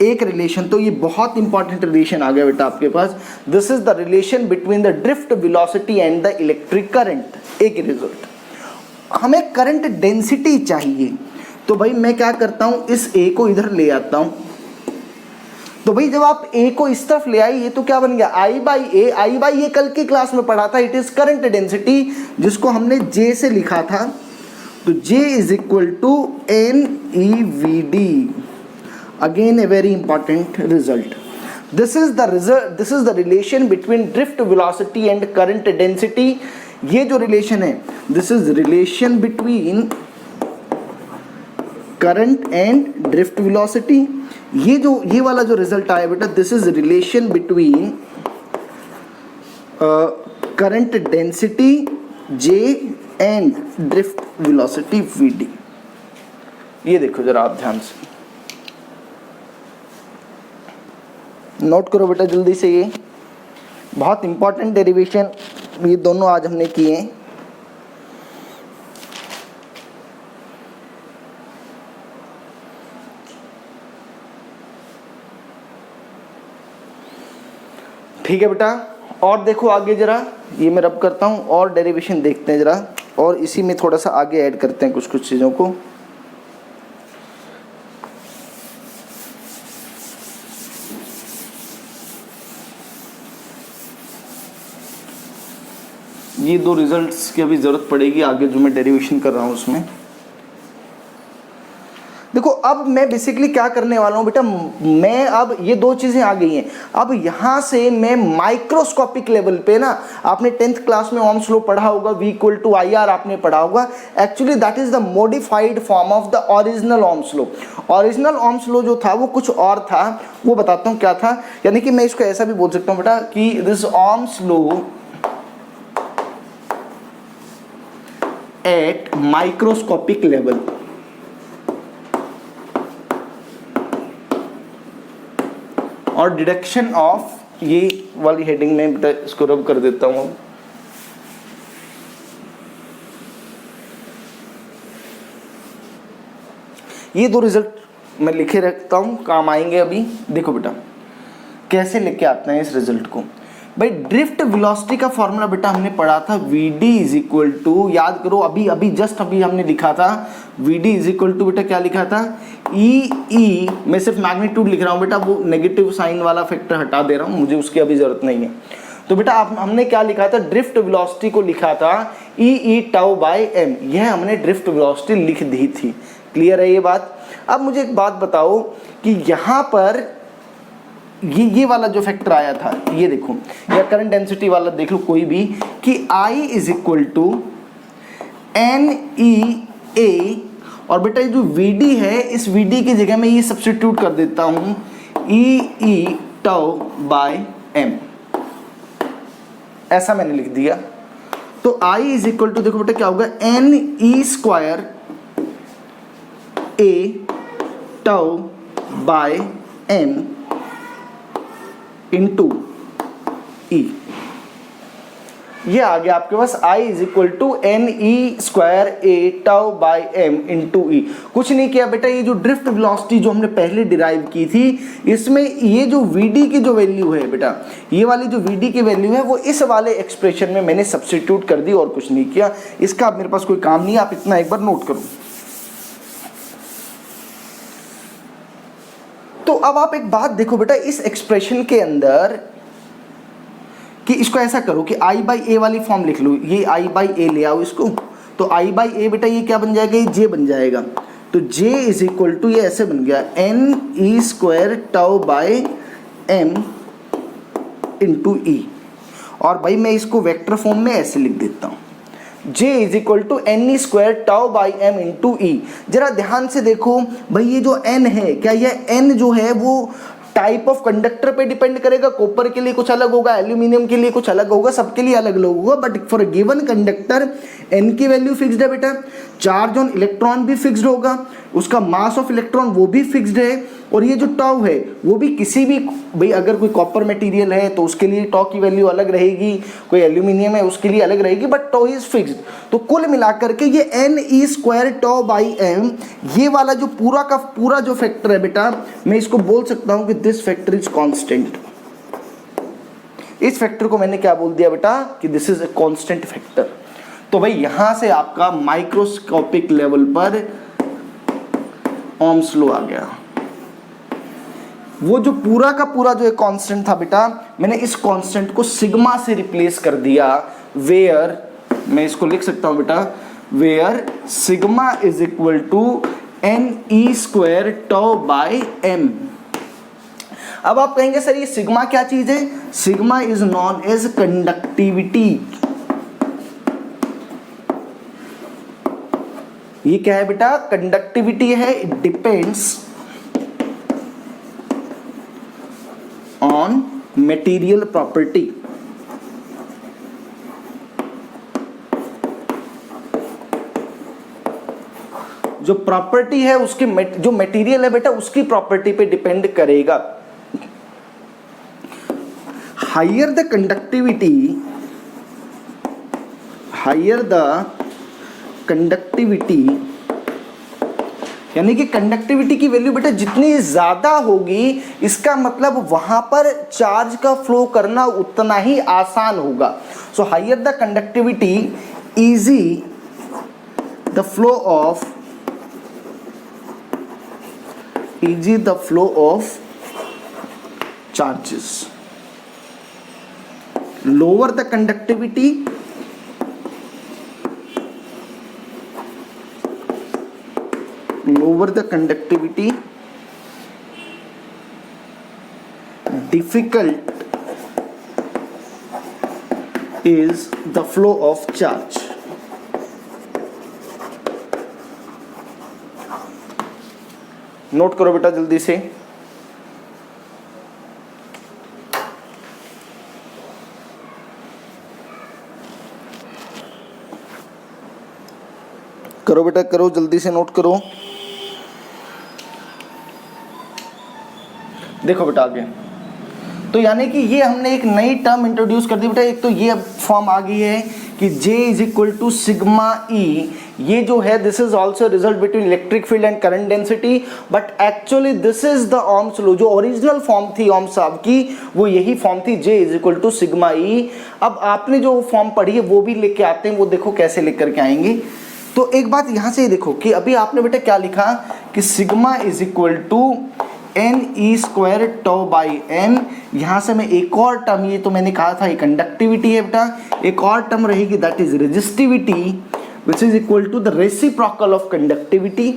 [SPEAKER 1] एक रिलेशन, तो ये बहुत इंपॉर्टेंट रिलेशन आ गया बेटा आपके पास। This is the relation between the drift velocity and the electric current. एक रिजल्ट, हमें करंट डेंसिटी चाहिए, तो भाई मैं क्या करता हूं, इस A को इधर ले आता हूं। तो भाई जब आप A को इस तरफ ले आइए तो क्या बन गया, I बाई ए कल की क्लास में पढ़ा था, इट इज करंट डेंसिटी, जिसको हमने J से लिखा था। तो J is equal to NEVD। Again a very important result. This is the relation between drift velocity and current density. ये जो relation है, this is relation between current and drift velocity. ये वाला जो result आया बेटा, this is relation between current density J and drift velocity VD। ये देखो जरा आप ध्यान से नोट करो बेटा जल्दी से, ये बहुत इंपॉर्टेंट डेरिवेशन ये दोनों आज हमने किए हैं। ठीक है बेटा, और देखो आगे जरा, ये मैं रब करता हूँ और डेरिवेशन देखते हैं जरा। और इसी में थोड़ा सा आगे ऐड करते हैं कुछ कुछ चीज़ों को। ये दो रिजल्ट्स की अभी ज़रूरत पड़ेगी आगे जो मैं डेरिवेशन कर रहा हूँ उसमें। देखो अब मैं बेसिकली क्या करने वाला हूँ बेटा, मैं अब ये दो चीज़ें आ गई हैं, अब यहाँ से मैं माइक्रोस्कोपिक लेवल पे ना, आपने 10th क्लास में ओम्स लॉ पढ़ा होगा, V इक्वल टू IR आपने पढ़ा होगा। Actually that is the modified form of the original Ohm's law. Original ohms law जो था वो कुछ और था, वो बताता हूँ क्या था। यानी कि मैं इसको ऐसा भी बोल सकता हूँ बेटा कि this Ohm's law at microscopic level. और डिडक्शन ऑफ, ये वाली हेडिंग में बेटा इसको रब कर देता हूँ। ये दो रिजल्ट मैं लिखे रखता हूँ, काम आएंगे अभी। देखो बेटा कैसे लेके आते हैं इस रिजल्ट को। भाई ड्रिफ्ट वेलोसिटी का फॉर्मूला बेटा हमने पढ़ा था, VD इज इक्वल टू, याद करो अभी जस्ट अभी हमने लिखा था VD इज इक्वल टू बेटा क्या लिखा था, E मैं सिर्फ मैग्नीट्यूड लिख रहा हूँ बेटा, वो नेगेटिव साइन वाला फैक्टर हटा दे रहा हूँ, मुझे उसकी अभी जरूरत नहीं है। तो बेटा हमने क्या लिखा था, ड्रिफ्ट वेलोसिटी को लिखा था E टाउ बाय m, यह हमने ड्रिफ्ट वेलोसिटी लिख दी थी। क्लियर है ये बात। अब मुझे एक बात बताओ कि यहाँ पर ये वाला जो फैक्टर आया था, ये देखो, या करंट डेंसिटी वाला देख लो कोई भी, कि I is equal to NEA, और बेटा ये जो VD है, इस VD की जगह मैं ये सब्स्टिट्यूट कर देता हूँ E टाउ बाय m, ऐसा मैंने लिख दिया। तो I इज इक्वल टू देखो बेटा क्या होगा, NE square A tau by m into E। ये आ गया आपके पास I is equal to NE square A tau by m into E। कुछ नहीं किया बेटा, ये जो ड्रिफ्ट वेलोसिटी जो हमने पहले डिराइव की थी, इसमें ये जो VD की जो वैल्यू है बेटा, ये वाली जो VD की वैल्यू है वो इस वाले एक्सप्रेशन में मैंने सब्स्टिट्यूट कर दी और कुछ नहीं किया। इसका मेरे पास कोई काम नहीं है, आप इतना एक बार नोट करो। तो अब आप एक बात देखो बेटा, इस एक्सप्रेशन के अंदर कि इसको ऐसा करो कि I बाई ए वाली फॉर्म लिख लो, ये I बाई ए ले आओ इसको, तो I बाई ए बेटा ये क्या बन जाएगा, ये J बन जाएगा। तो J इज इक्वल टू, ये ऐसे बन गया NE square tau by m into E। और भाई मैं इसको वेक्टर फॉर्म में ऐसे लिख देता हूँ, J is equal to NE square tau by m into E। जरा ध्यान से देखो भाई, ये जो N है, क्या यह N जो है वो टाइप ऑफ कंडक्टर पे डिपेंड करेगा? कॉपर के लिए कुछ अलग होगा, एल्यूमिनियम के लिए कुछ अलग होगा, सबके लिए अलग अलग होगा, but for a given conductor N की वैल्यू फिक्स्ड है बेटा, चार्ज ऑन इलेक्ट्रॉन भी फिक्स्ड होगा, उसका मास ऑफ इलेक्ट्रॉन वो भी फिक्स्ड है, और ये जो टाउ है वो भी किसी भी, भाई अगर कोई कॉपर मटेरियल है तो उसके लिए टाउ की वैल्यू अलग रहेगी, कोई एल्यूमिनियम है उसके लिए अलग रहेगी, बट टाउ इज फिक्स्ड। तो कुल मिलाकर के ये NE square tau by m, ये वाला जो पूरा का पूरा जो फैक्टर है बेटा, मैं इसको बोल सकता हूँ कि दिस फैक्टर इज कांस्टेंट। इस फैक्टर को मैंने क्या बोल दिया बेटा कि this is a constant factor. तो भाई यहां से आपका माइक्रोस्कोपिक लेवल पर ओम्स लॉ आ गया। वो जो पूरा का पूरा जो एक कांस्टेंट था बेटा, मैंने इस कांस्टेंट को सिग्मा से रिप्लेस कर दिया, वेयर मैं इसको लिख सकता हूं बेटा, where sigma is equal to NE square tau by m। अब आप कहेंगे सर ये सिग्मा क्या चीज है? Sigma is known as conductivity. ये क्या है बेटा? कंडक्टिविटी है। It depends on material property. जो प्रॉपर्टी है उसके जो मटेरियल है बेटा उसकी प्रॉपर्टी पे डिपेंड करेगा। Higher the conductivity, higher the conductivity, यानी कि कंडक्टिविटी की वैल्यू बेटा जितनी ज्यादा होगी, इसका मतलब वहां पर चार्ज का फ्लो करना उतना ही आसान होगा। So higher the conductivity, easy the flow of Eg the flow of charges. Lower the conductivity, difficult is the flow of charge. Note करो बेटा जल्दी से। करो बेटा करो, जल्दी से नोट करो। देखो बेटा आगे, तो यानी कि ये हमने एक नई टर्म इंट्रोड्यूस कर दी बेटा। एक तो ये फॉर्म आ गई है कि J is equal to sigma E. ये जो है this is also result between electric field and current density, but actually this is the Ohm's law. जो ओरिजिनल फॉर्म थी ओम्स साहब की, वो यही फॉर्म थी, J is equal to sigma E. अब आपने जो फॉर्म पढ़ी है वो भी लेके आते हैं, वो देखो कैसे लेकर करके आएंगे। तो एक बात यहाँ से देखो कि अभी आपने बेटा क्या लिखा कि sigma is equal to N E square tau by M. यहाँ से मैं एक और टर्म, ये तो मैंने कहा था ये कंडक्टिविटी है बेटा, एक और टर्म रहेगी that is resistivity which is equal to the reciprocal of conductivity.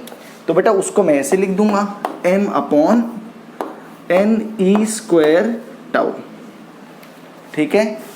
[SPEAKER 1] तो बेटा उसको मैं ऐसे लिख दूंगा m upon N E square tau. ठीक है,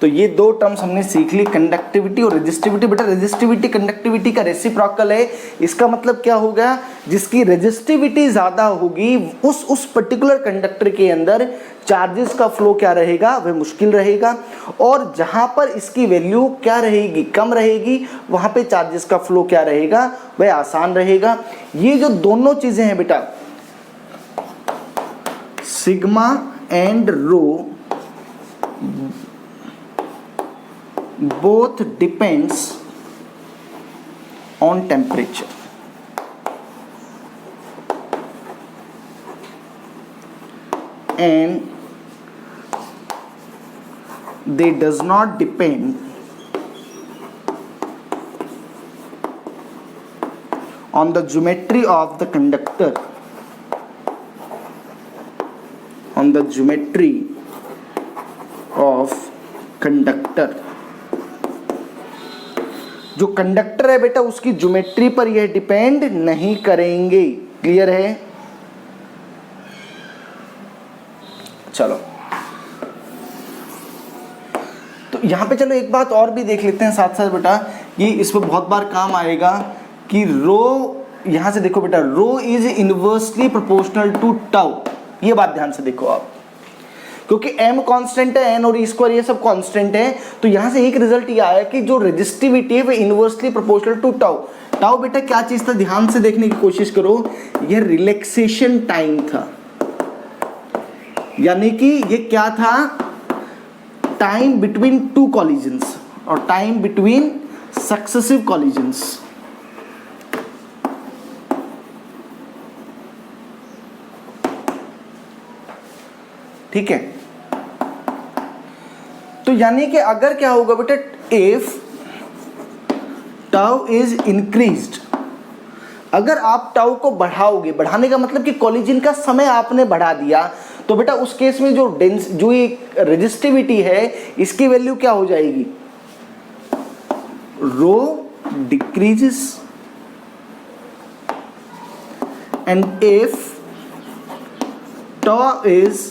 [SPEAKER 1] तो ये दो टर्म्स हमने सीख ली, कंडक्टिविटी और रेजिस्टिविटी। बेटा रेजिस्टिविटी कंडक्टिविटी का रेसिप्रोकल है। इसका मतलब क्या होगा, जिसकी रेजिस्टिविटी ज़्यादा होगी उस पर्टिकुलर कंडक्टर के अंदर चार्जेस का फ्लो क्या रहेगा, वह मुश्किल रहेगा, और जहाँ पर इसकी वैल्यू क्या रहेगी, कम रहेगी, वहाँ पे चार्जेस का फ्लो क्या रहेगा, वह आसान रहेगा। ये जो दोनों चीज़ें हैं बेटा, sigma and rho both depends on temperature, and they does not depend on the geometry of the conductor, on the geometry of conductor। जो कंडक्टर है बेटा उसकी ज्योमेट्री पर यह डिपेंड नहीं करेंगे। क्लियर है? चलो, तो यहां पे चलो एक बात और भी देख लेते हैं साथ साथ बेटा, ये इस पर बहुत बार काम आएगा कि रो, यहां से देखो बेटा, rho is inversely proportional to tau. ये बात ध्यान से देखो आप, क्योंकि m कांस्टेंट है, n और e स्क्वायर ये सब कांस्टेंट है, तो यहां से एक रिजल्ट ये आया कि जो रेजिस्टिविटी है वो inversely proportional to tau. Tau बेटा क्या चीज था, ध्यान से देखने की कोशिश करो, ये रिलैक्सेशन टाइम था, यानी कि ये क्या था, टाइम बिटवीन टू कॉलिजन्स और टाइम बिटवीन सक्सेसिव कॉलिजन्स। ठीक है, तो यानी कि अगर क्या होगा बेटा, इफ टाउ इज इंक्रीज्ड, अगर आप टाउ को बढ़ाओगे, बढ़ाने का मतलब कि कॉलिजन का समय आपने बढ़ा दिया, तो बेटा उस केस में जो ये रेजिस्टिविटी है इसकी वैल्यू क्या हो जाएगी, rho decreases, and if tau is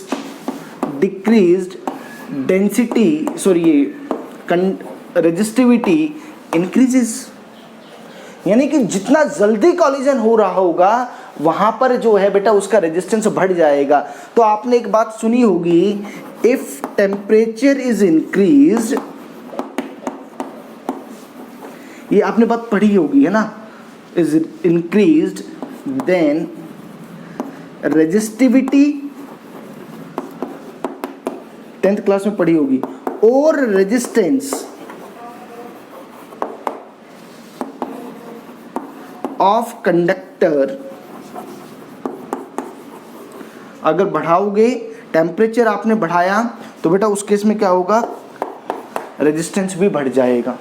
[SPEAKER 1] decreased, density resistivity increases. यानी कि जितना जल्दी कॉलिजन हो रहा होगा वहां पर जो है बेटा उसका रेजिस्टेंस बढ़ जाएगा। तो आपने एक बात सुनी होगी, इफ टेम्परेचर इज इंक्रीज्ड, ये आपने बात पढ़ी होगी है ना, is increased then resistivity, 10th class में पढ़ी होगी, और रेजिस्टेंस ऑफ कंडक्टर अगर बढ़ाओगे, टेम्परेचर आपने बढ़ाया तो बेटा उस केस में क्या होगा, रेजिस्टेंस भी बढ़ जाएगा।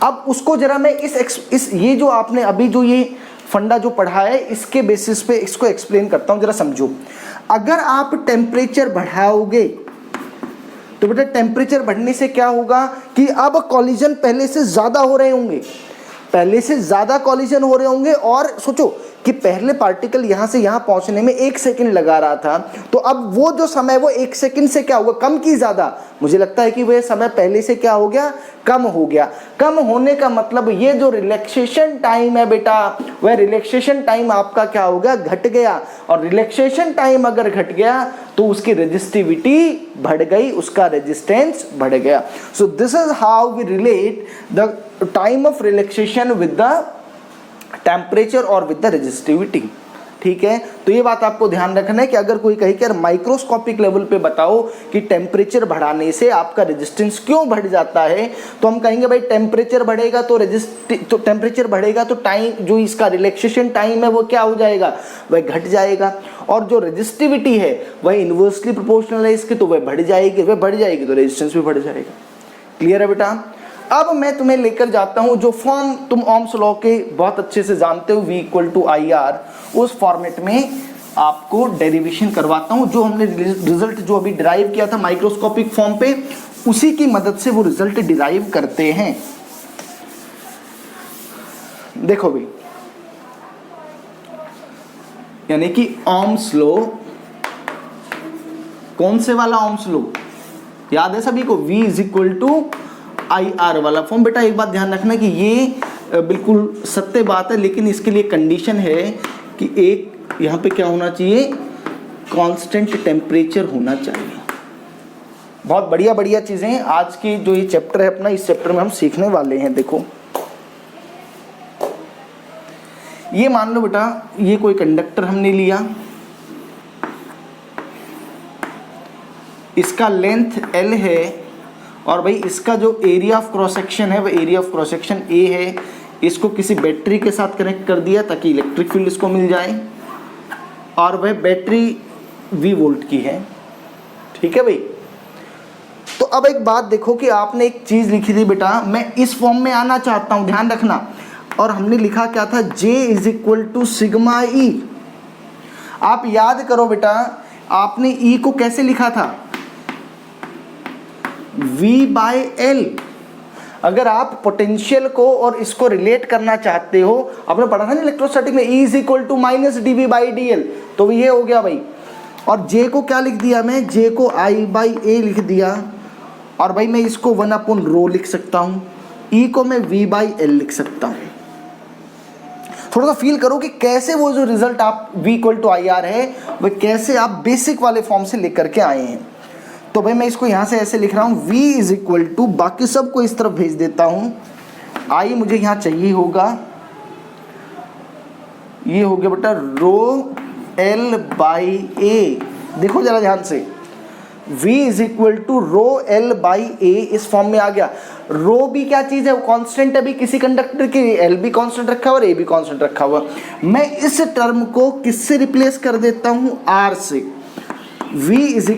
[SPEAKER 1] अब उसको जरा मैं इस ये जो आपने अभी जो ये फंडा जो पढ़ा है इसके बेसिस पे इसको एक्सप्लेन करता हूं, जरा समझो। अगर आप टेम्परेचर बढ़ाओगे तो बेटा टेम्परेचर बढ़ने से क्या होगा कि अब कॉलिजन पहले से ज़्यादा हो रहे होंगे, पहले से ज़्यादा कॉलिजन हो रहे होंगे। और सोचो कि पहले पार्टिकल यहाँ से यहाँ पहुँचने में 1 सेकंड लगा रहा था, तो अब वो जो समय वो 1 सेकंड से क्या हुआ, कम की ज़्यादा, मुझे लगता है कि वह समय पहले से क्या हो गया, कम हो गया। कम होने का मतलब ये जो रिलैक्सेशन टाइम है बेटा, वह रिलैक्सेशन टाइम आपका क्या हो गया, घट गया। और रिलैक्सेशन टाइम अगर घट गया तो उसकी रेजिस्टिविटी बढ़ गई, उसका रेजिस्टेंस बढ़ गया। So this is how we relate the time of relaxation with the temperature और विद द रेजिस्टिविटी। ठीक है, तो ये बात आपको ध्यान रखना है कि अगर कोई कहे कि यार माइक्रोस्कोपिक लेवल पे बताओ कि टेम्परेचर बढ़ाने से आपका रेजिस्टेंस क्यों बढ़ जाता है, तो हम कहेंगे भाई टेम्परेचर बढ़ेगा तो टेम्परेचर बढ़ेगा तो टाइम जो इसका रिलैक्सेशन टाइम है वो क्या हो जाएगा, वह घट जाएगा। और जो रेजिस्टिविटी है वह इन्वर्सली प्रोपोर्शनल है इसके, तो वह बढ़ जाएगी, वह बढ़ जाएगी तो रेजिस्टेंस भी बढ़ जाएगा। क्लियर है बेटा। अब मैं तुम्हें लेकर जाता हूं जो फॉर्म तुम ओम्स लॉ के बहुत अच्छे से जानते हो, V = IR, उस फॉर्मेट में आपको डेरिवेशन करवाता हूं। जो हमने रिजल्ट जो अभी डिराइव किया था माइक्रोस्कोपिक फॉर्म पे, उसी की मदद से वो रिजल्ट डिराइव करते हैं। देखो भाई, यानी कि ओम्स लॉ, कौन से वाला ओम्स लॉ याद है सभी को, V = IR वाला फॉर्म। बेटा एक बात ध्यान रखना कि ये बिल्कुल सत्य बात है, लेकिन इसके लिए कंडीशन है कि एक यहाँ पे क्या होना चाहिए, कांस्टेंट टेम्परेचर होना चाहिए। बहुत बढ़िया बढ़िया चीज़ें आज की जो ये चैप्टर है अपना, इस चैप्टर में हम सीखने वाले हैं। देखो ये मान लो बेटा, ये कोई कंडक्टर हमने लिया, इसका लेंथ L है और भाई इसका जो एरिया ऑफ क्रॉस सेक्शन है वह area of cross section A है। इसको किसी बैटरी के साथ कनेक्ट कर दिया ताकि इलेक्ट्रिक फील्ड इसको मिल जाए, और वह बैटरी V वोल्ट की है। ठीक है भाई। तो अब एक बात देखो कि आपने एक चीज़ लिखी थी बेटा, मैं इस फॉर्म में आना चाहता हूँ, ध्यान रखना। और हमने लिखा क्या था, J = सिग्मा E। आप याद करो बेटा, आपने E को कैसे लिखा था, V/L। अगर आप पोटेंशियल को और इसको रिलेट करना चाहते हो, आपने पढ़ा था ना इलेक्ट्रोस्टैटिक में, E = -dV/dL, तो ये हो गया भाई। और J को क्या लिख दिया मैं, J को I/A लिख दिया, और भाई मैं इसको 1/ρ लिख सकता हूँ, E को मैं V/L लिख सकता हूँ। थोड़ा सा फील करो कि कैसे वो जो रिजल्ट आप V = IR है वह कैसे आप बेसिक वाले फॉर्म से लेकर के आए हैं। तो भाई मैं इसको यहाँ से ऐसे लिख रहा हूँ, V = बाकी सबको इस तरफ भेज देता हूँ, I मुझे यहाँ चाहिए होगा, ये हो गया बेटा ρL/A। देखो जरा ध्यान से, V = ρL/A इस फॉर्म में आ गया। रो भी क्या चीज़ है, वो कांस्टेंट है भी किसी कंडक्टर की, L भी कांस्टेंट रखा हुआ और A भी कांस्टेंट रखा हुआ। मैं इस टर्म को किससे रिप्लेस कर देता हूँ, R से। V =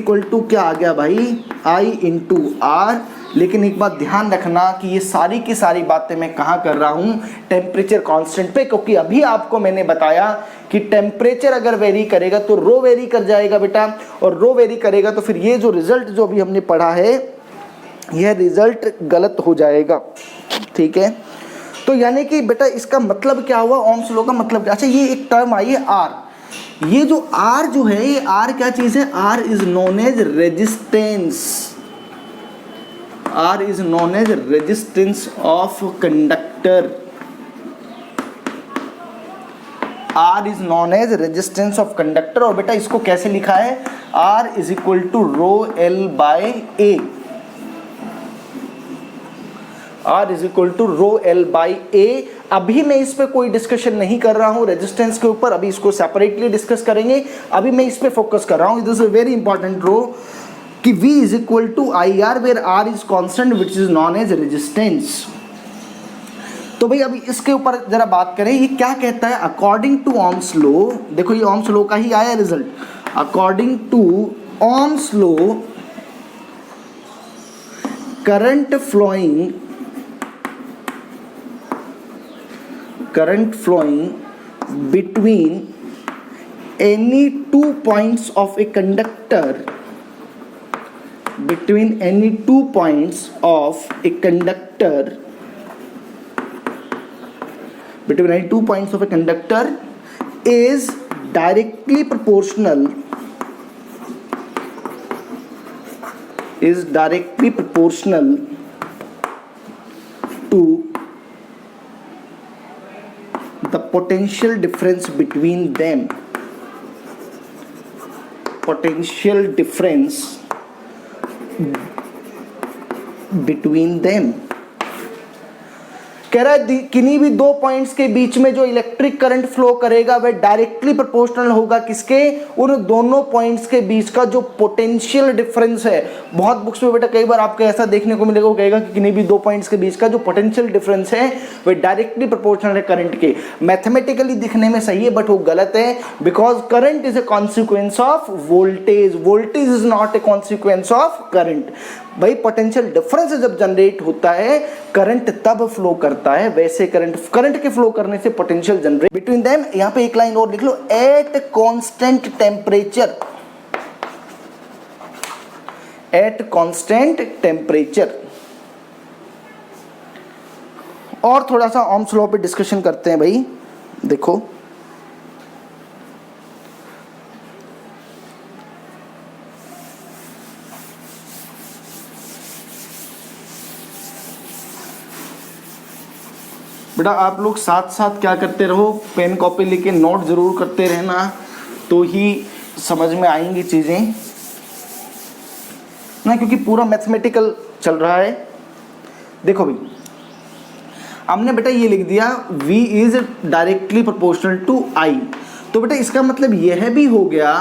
[SPEAKER 1] क्या आ गया भाई, I × R। लेकिन एक बात ध्यान रखना कि ये सारी की सारी बातें मैं कहाँ कर रहा हूँ, टेम्परेचर कांस्टेंट पे, क्योंकि अभी आपको मैंने बताया कि टेम्परेचर अगर वेरी करेगा तो रो वेरी कर जाएगा बेटा, और रो वेरी करेगा तो फिर ये जो रिजल्ट जो अभी हमने पढ़ा है यह रिजल्ट गलत हो जाएगा। ठीक है, तो यानी कि बेटा इसका मतलब क्या हुआ, ओम्स लॉ का मतलब क्या। अच्छा, ये एक टर्म आई है R, ये जो R जो है, ये R क्या चीज है, R is known as resistance, R is known as resistance of conductor, R is known as resistance of conductor. और बेटा इसको कैसे लिखा है, R = ρL/A, R = ρL/A। अभी मैं इस पे कोई डिस्कशन नहीं कर रहा हूँ रेजिस्टेंस के ऊपर, अभी इसको सेपरेटली डिस्कस करेंगे, अभी मैं इस पे फोकस कर रहा हूँ। This is a very important row कि V = IR where R is constant which is known as resistance. तो भाई अभी इसके ऊपर जरा बात करें, ये क्या कहता है, अकॉर्डिंग टू ओम्स लॉ। देखो ये ओम्स लॉ का ही आया result. according to Ohm's law, current flowing between any 2 points of a conductor, is directly proportional to the potential difference between them. कह रहा है किन्हीं भी दो पॉइंट्स के बीच में जो इलेक्ट्रिक करंट फ्लो करेगा वह डायरेक्टली प्रोपोर्शनल होगा किसके, उन दोनों पॉइंट्स के बीच का जो पोटेंशियल डिफरेंस है। बहुत बुक्स में बेटा कई बार आपको ऐसा देखने को मिलेगा, वो कहेगा कि किन्हीं भी दो पॉइंट्स के बीच का जो पोटेंशियल डिफरेंस है वह डायरेक्टली प्रोपोर्शनल है करंट के। मैथमेटिकली दिखने में सही है बट वो गलत है, because current is a consequence of voltage, voltage is not a consequence of current. भाई पोटेंशियल डिफरेंस जब जनरेट होता है करंट तब फ्लो करता है, वैसे करंट के फ्लो करने से पोटेंशियल जनरेट बिटवीन देम। यहां पे एक लाइन और लिख लो, एट कांस्टेंट टेम्परेचर। और थोड़ा सा ओम्स लॉ पे डिस्कशन करते हैं भाई। देखो बेटा आप लोग साथ साथ क्या करते रहो, पेन कॉपी लेके नोट जरूर करते रहना, तो ही समझ में आएंगी चीजें ना, क्योंकि पूरा मैथमेटिकल चल रहा है। देखो भाई हमने बेटा ये लिख दिया V is directly proportional to I, तो बेटा इसका मतलब यह भी हो गया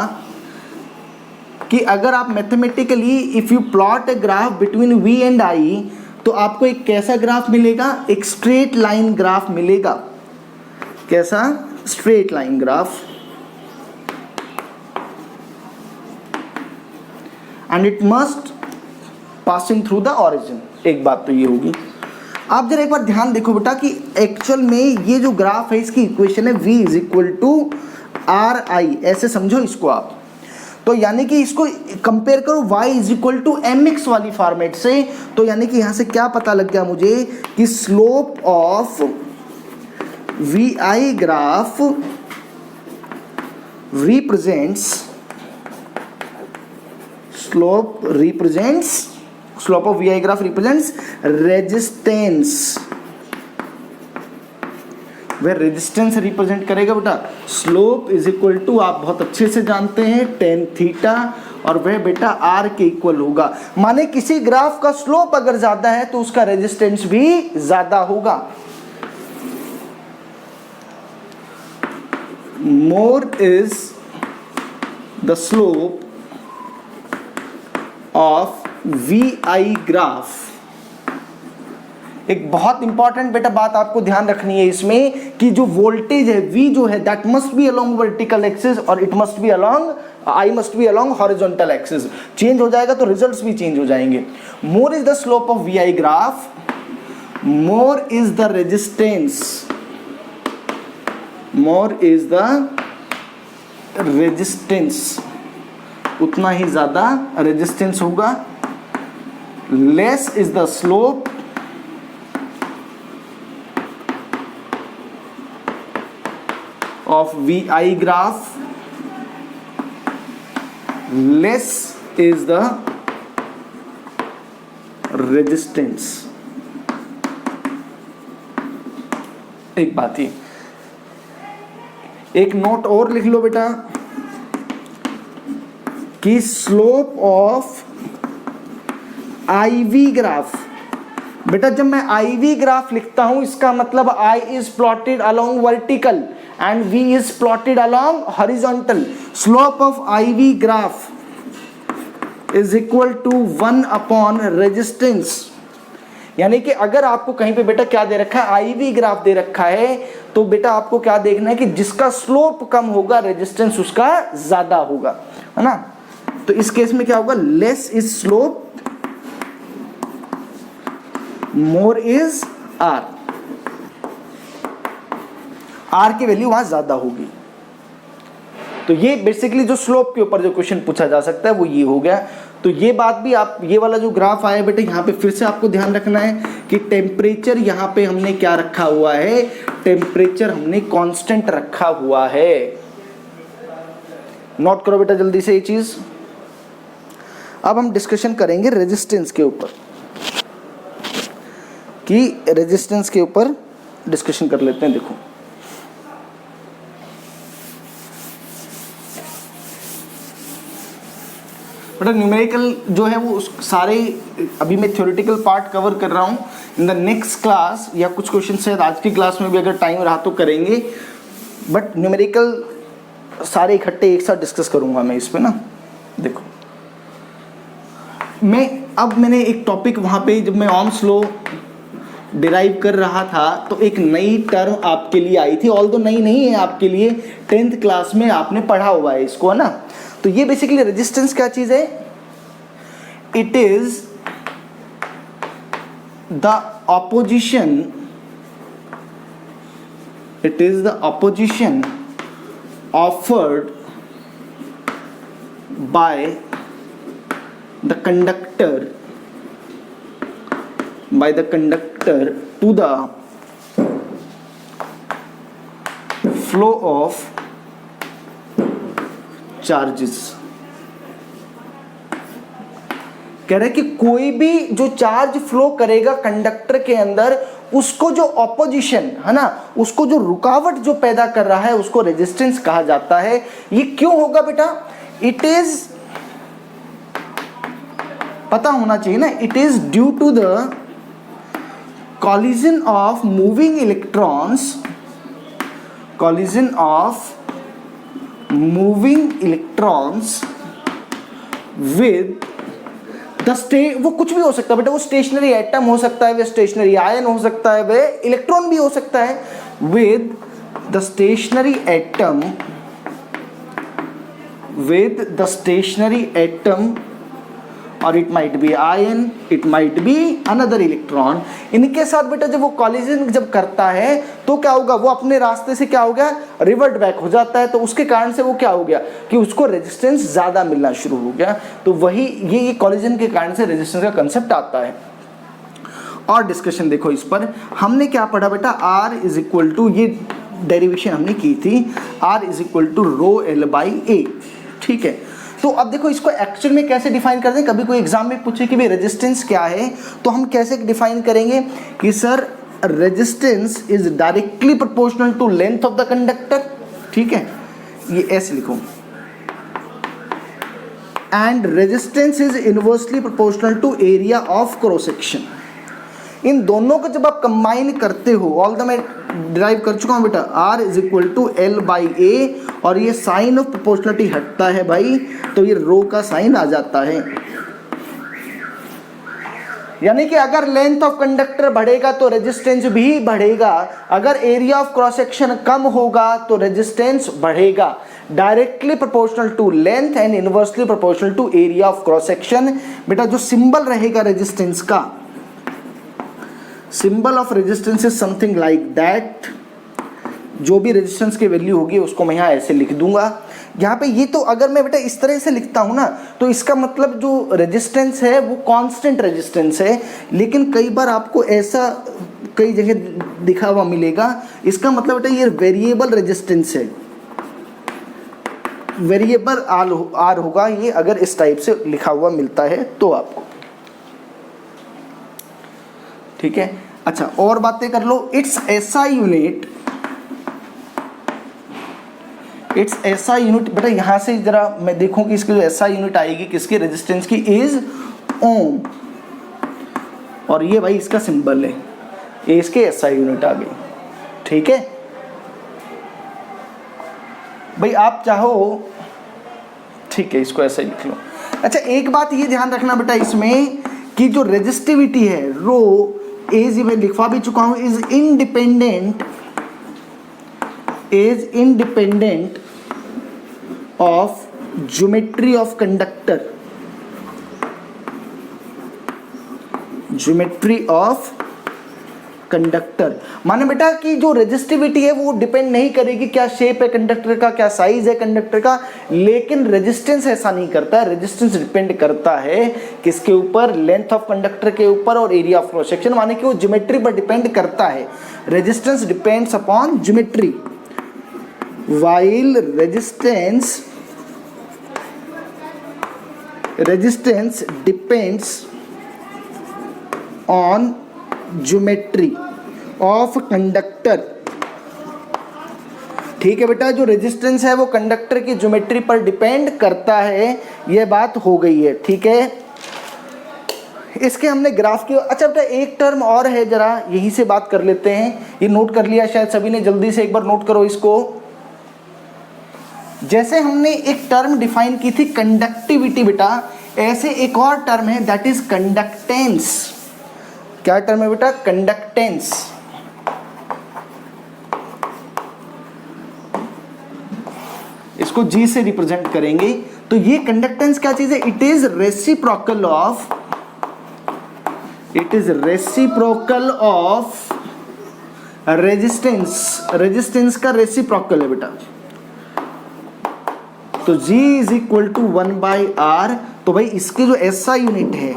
[SPEAKER 1] कि अगर आप mathematically if you plot a graph between V and I तो आपको एक कैसा ग्राफ मिलेगा, एक स्ट्रेट लाइन ग्राफ मिलेगा। कैसा? Straight line graph. And it must passing through the origin. एक बात तो ये होगी। आप जरा एक बार ध्यान देखो बेटा कि एक्चुअल में ये जो ग्राफ है इसकी इक्वेशन है V is equal to RI, ऐसे समझो इसको आप। तो यानी कि इसको कंपेयर करो y is equal to mx वाली फॉर्मेट से, तो यानी कि यहां से क्या पता लग गया मुझे कि slope of VI graph represents slope of VI graph represents resistance. वह रेजिस्टेंस रिप्रेजेंट करेगा बेटा। स्लोप इज इक्वल टू आप बहुत अच्छे से जानते हैं टेन थीटा, और वह बेटा R के इक्वल होगा। माने किसी ग्राफ का स्लोप अगर ज्यादा है तो उसका रेजिस्टेंस भी ज्यादा होगा। मोर is the slope of VI graph. एक बहुत इंपॉर्टेंट बेटा बात आपको ध्यान रखनी है इसमें कि जो वोल्टेज है V जो है that must be along vertical axis और it must be along I must be along horizontal axis. Change हो जाएगा तो रिजल्ट्स भी चेंज हो जाएंगे। More is the slope of VI graph, more is the resistance, उतना ही ज्यादा रेजिस्टेंस होगा। Less is the slope of VI graph, less is the resistance। एक बात ही, एक नोट और लिख लो बेटा कि स्लोप ऑफ IV ग्राफ। बेटा जब मैं IV ग्राफ लिखता हूं इसका मतलब I is plotted along vertical and V is plotted along horizontal. Slope of IV graph is equal to 1 upon resistance। यानी कि अगर आपको कहीं पे बेटा क्या दे रखा है, IV ग्राफ दे रखा है, तो बेटा आपको क्या देखना है कि जिसका स्लोप कम होगा रेजिस्टेंस उसका ज्यादा होगा। है ना। तो इस केस में क्या होगा, less is slope, more is R, R की वैल्यू वहां ज्यादा होगी। तो ये बेसिकली जो स्लोप के ऊपर जो क्वेश्चन पूछा जा सकता है वो ये हो गया। तो ये बात भी आप, ये वाला जो ग्राफ आया बेटे, यहाँ पे फिर से आपको ध्यान रखना है कि टेम्परेचर यहाँ पे हमने क्या रखा हुआ है, टेम्परेचर हमने कांस्टेंट रखा हुआ है। नोट करो बेटा जल्दी से ये चीज। अब हम डिस्कशन करेंगे रेजिस्टेंस के ऊपर, कि रेजिस्टेंस के ऊपर डिस्कशन कर लेते हैं। देखो बेटा न्यूमेरिकल जो है वो सारे, अभी मैं थ्योरेटिकल पार्ट कवर कर रहा हूँ। इन द नेक्स्ट क्लास या कुछ क्वेश्चन शायद आज की क्लास में भी अगर टाइम रहा तो करेंगे, बट न्यूमेरिकल सारे इकट्ठे एक साथ डिस्कस करूँगा मैं इस पे ना। देखो मैंने एक टॉपिक वहाँ पे, जब मैं ओम्स लॉ डिराइव कर रहा था तो एक नई टर्म आपके लिए आई थी, ऑल्दो नई नहीं है आपके लिए, 10th क्लास में आपने पढ़ा हुआ है इसको, है ना। तो ये बेसिकली रेजिस्टेंस क्या चीज है, it is the opposition, it is the opposition offered by the conductor, by the conductor to the flow of charges। कह रहे कि कोई भी जो चार्ज फ्लो करेगा कंडक्टर के अंदर, उसको जो ऑपोजिशन है ना, उसको जो रुकावट जो पैदा कर रहा है उसको रेजिस्टेंस कहा जाता है। ये क्यों होगा बेटा, इट इज, पता होना चाहिए ना, it is due to the collision of moving electrons, collision of moving electrons with the वो कुछ भी हो सकता है बेटा, वो स्टेशनरी एटम हो सकता है, वे स्टेशनरी आयन हो सकता है, वे इलेक्ट्रॉन भी हो सकता है, with the stationary atom, with the stationary atom, और it might be ion, it might be another electron. इनके साथ बेटा जब वो कॉलिजन जब करता है तो क्या होगा, वो अपने रास्ते से क्या हो गया, रिवर्ट बैक हो जाता है। तो उसके कारण से वो क्या हो गया कि उसको रेजिस्टेंस ज़्यादा मिलना शुरू हो गया। तो वही ये कॉलिजन के कारण से रेजिस्टेंस का कंसेप्ट आता है। और डिस्कशन देखो इस पर, हमने क्या पढ़ा बेटा, आर इज इक्वल टू, ये डेरिवेशन हमने की थी, R is equal to rho L by A. ठीक है, तो अब देखो इसको एक्चुअल में कैसे डिफाइन करते हैं। कभी कोई एग्जाम में पूछे कि भाई रेजिस्टेंस क्या है, तो हम कैसे डिफाइन करेंगे कि sir resistance is directly proportional to length of the conductor. ठीक है, ये ऐसे लिखो, and resistance is inversely proportional to area of cross section. इन दोनों को जब आप कंबाइन करते हो, ऑल द मैं डिराइव कर चुका हूं बेटा, R is equal to L by A, और ये साइन ऑफ प्रोपोर्शनलिटी हटता है भाई, तो ये रो का साइन आ जाता है। यानी कि अगर लेंथ ऑफ कंडक्टर बढ़ेगा तो रेजिस्टेंस भी बढ़ेगा, अगर एरिया ऑफ क्रॉस सेक्शन कम होगा तो रेजिस्टेंस बढ़ेगा। Directly proportional to length and inversely proportional to area of cross section. बेटा जो सिंबल रहेगा रेजिस्टेंस का, symbol of resistance is something like that. जो भी रेजिस्टेंस की वैल्यू होगी उसको मैं यहाँ ऐसे लिख दूंगा। यहाँ पे ये तो अगर मैं बेटा इस तरह से लिखता हूँ ना, तो इसका मतलब जो रेजिस्टेंस है वो कांस्टेंट रेजिस्टेंस है, लेकिन कई बार आपको ऐसा कई जगह दिखा हुआ मिलेगा, इसका मतलब बेटा ये वेरिएबल रेजिस्टेंस है, वेरिएबल आर होगा ये, अगर इस टाइप से लिखा हुआ मिलता है तो आपको। ठीक है, अच्छा और बातें कर लो। It's SI unit, it's SI unit बेटा यहां से जरा मैं देखूं कि इसकी जो एसआई यूनिट आएगी किसकी, रेजिस्टेंस की, इज ओम, और ये भाई इसका सिंबल है, ये इसके एसआई यूनिट आ गई। ठीक है भाई, आप चाहो ठीक है इसको ऐसा ही लिख लो। अच्छा एक बात ये ध्यान रखना बेटा इसमें कि जो रेजिस्टिविटी है रो, एज मैं लिखवा भी चुका हूं, is independent of geometry of conductor, geometry of conductor माने बेटा कि जो रेजिस्टिविटी है वो डिपेंड नहीं करेगी क्या शेप है कंडक्टर का, क्या साइज है कंडक्टर का, लेकिन रेजिस्टेंस ऐसा नहीं करता है। रेजिस्टेंस डिपेंड करता है किसके ऊपर, लेंथ ऑफ कंडक्टर के ऊपर और एरिया ऑफ क्रॉस सेक्शन, माने कि वो ज्योमेट्री पर डिपेंड करता है। Resistance depends upon geometry, while resistance depends on geometry of conductor। ठीक है बेटा, जो रेजिस्टेंस है वो कंडक्टर की ज्योमेट्री पर डिपेंड करता है, ये बात हो गई है। ठीक है, इसके हमने ग्राफ की। अच्छा बेटा एक टर्म और है, जरा यहीं से बात कर लेते हैं। ये नोट कर लिया शायद सभी ने, जल्दी से एक बार नोट करो इसको। जैसे हमने एक टर्म डिफाइन की थी कंडक्टिविटी बेटा, ऐसे एक और टर्म है दैट इज कंडक्टेंस। क्या टर्म है बेटा? कंडक्टेंस। इसको जी से रिप्रेजेंट करेंगे। तो ये कंडक्टेंस क्या चीज है? It is reciprocal of resistance. Resistance का रेसिप्रोकल है बेटा। तो G is equal to 1/R। तो भाई इसकी जो SI यूनिट है,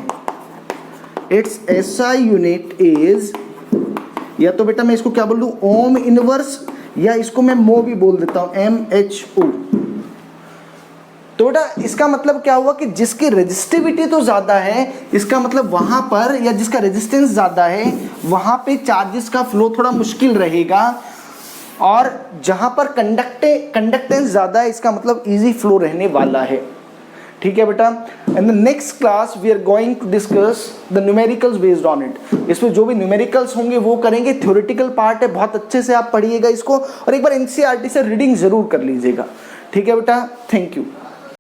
[SPEAKER 1] इट्स SI यूनिट इज, या तो बेटा मैं इसको क्या बोल दूं, ओम इनवर्स, या इसको मैं मो भी बोल देता हूं, MHO। तो बेटा इसका मतलब क्या हुआ कि जिसकी रेजिस्टिविटी तो ज्यादा है, इसका मतलब वहां पर, या जिसका रेजिस्टेंस ज्यादा है वहां पे चार्जेस का फ्लो थोड़ा मुश्किल रहेगा, और जहां पर कंडक्टेंस ज्यादा है इसका मतलब इजी फ्लो रहने वाला है। ठीक है बेटा, in the next class we are going to discuss the numericals based on it. इसमें जो भी न्यूमेरिकल्स होंगे वो करेंगे। थ्योरेटिकल पार्ट है, बहुत अच्छे से आप पढ़िएगा इसको, और एक बार एनसीईआरटी से रीडिंग जरूर कर लीजिएगा। ठीक है बेटा, थैंक यू।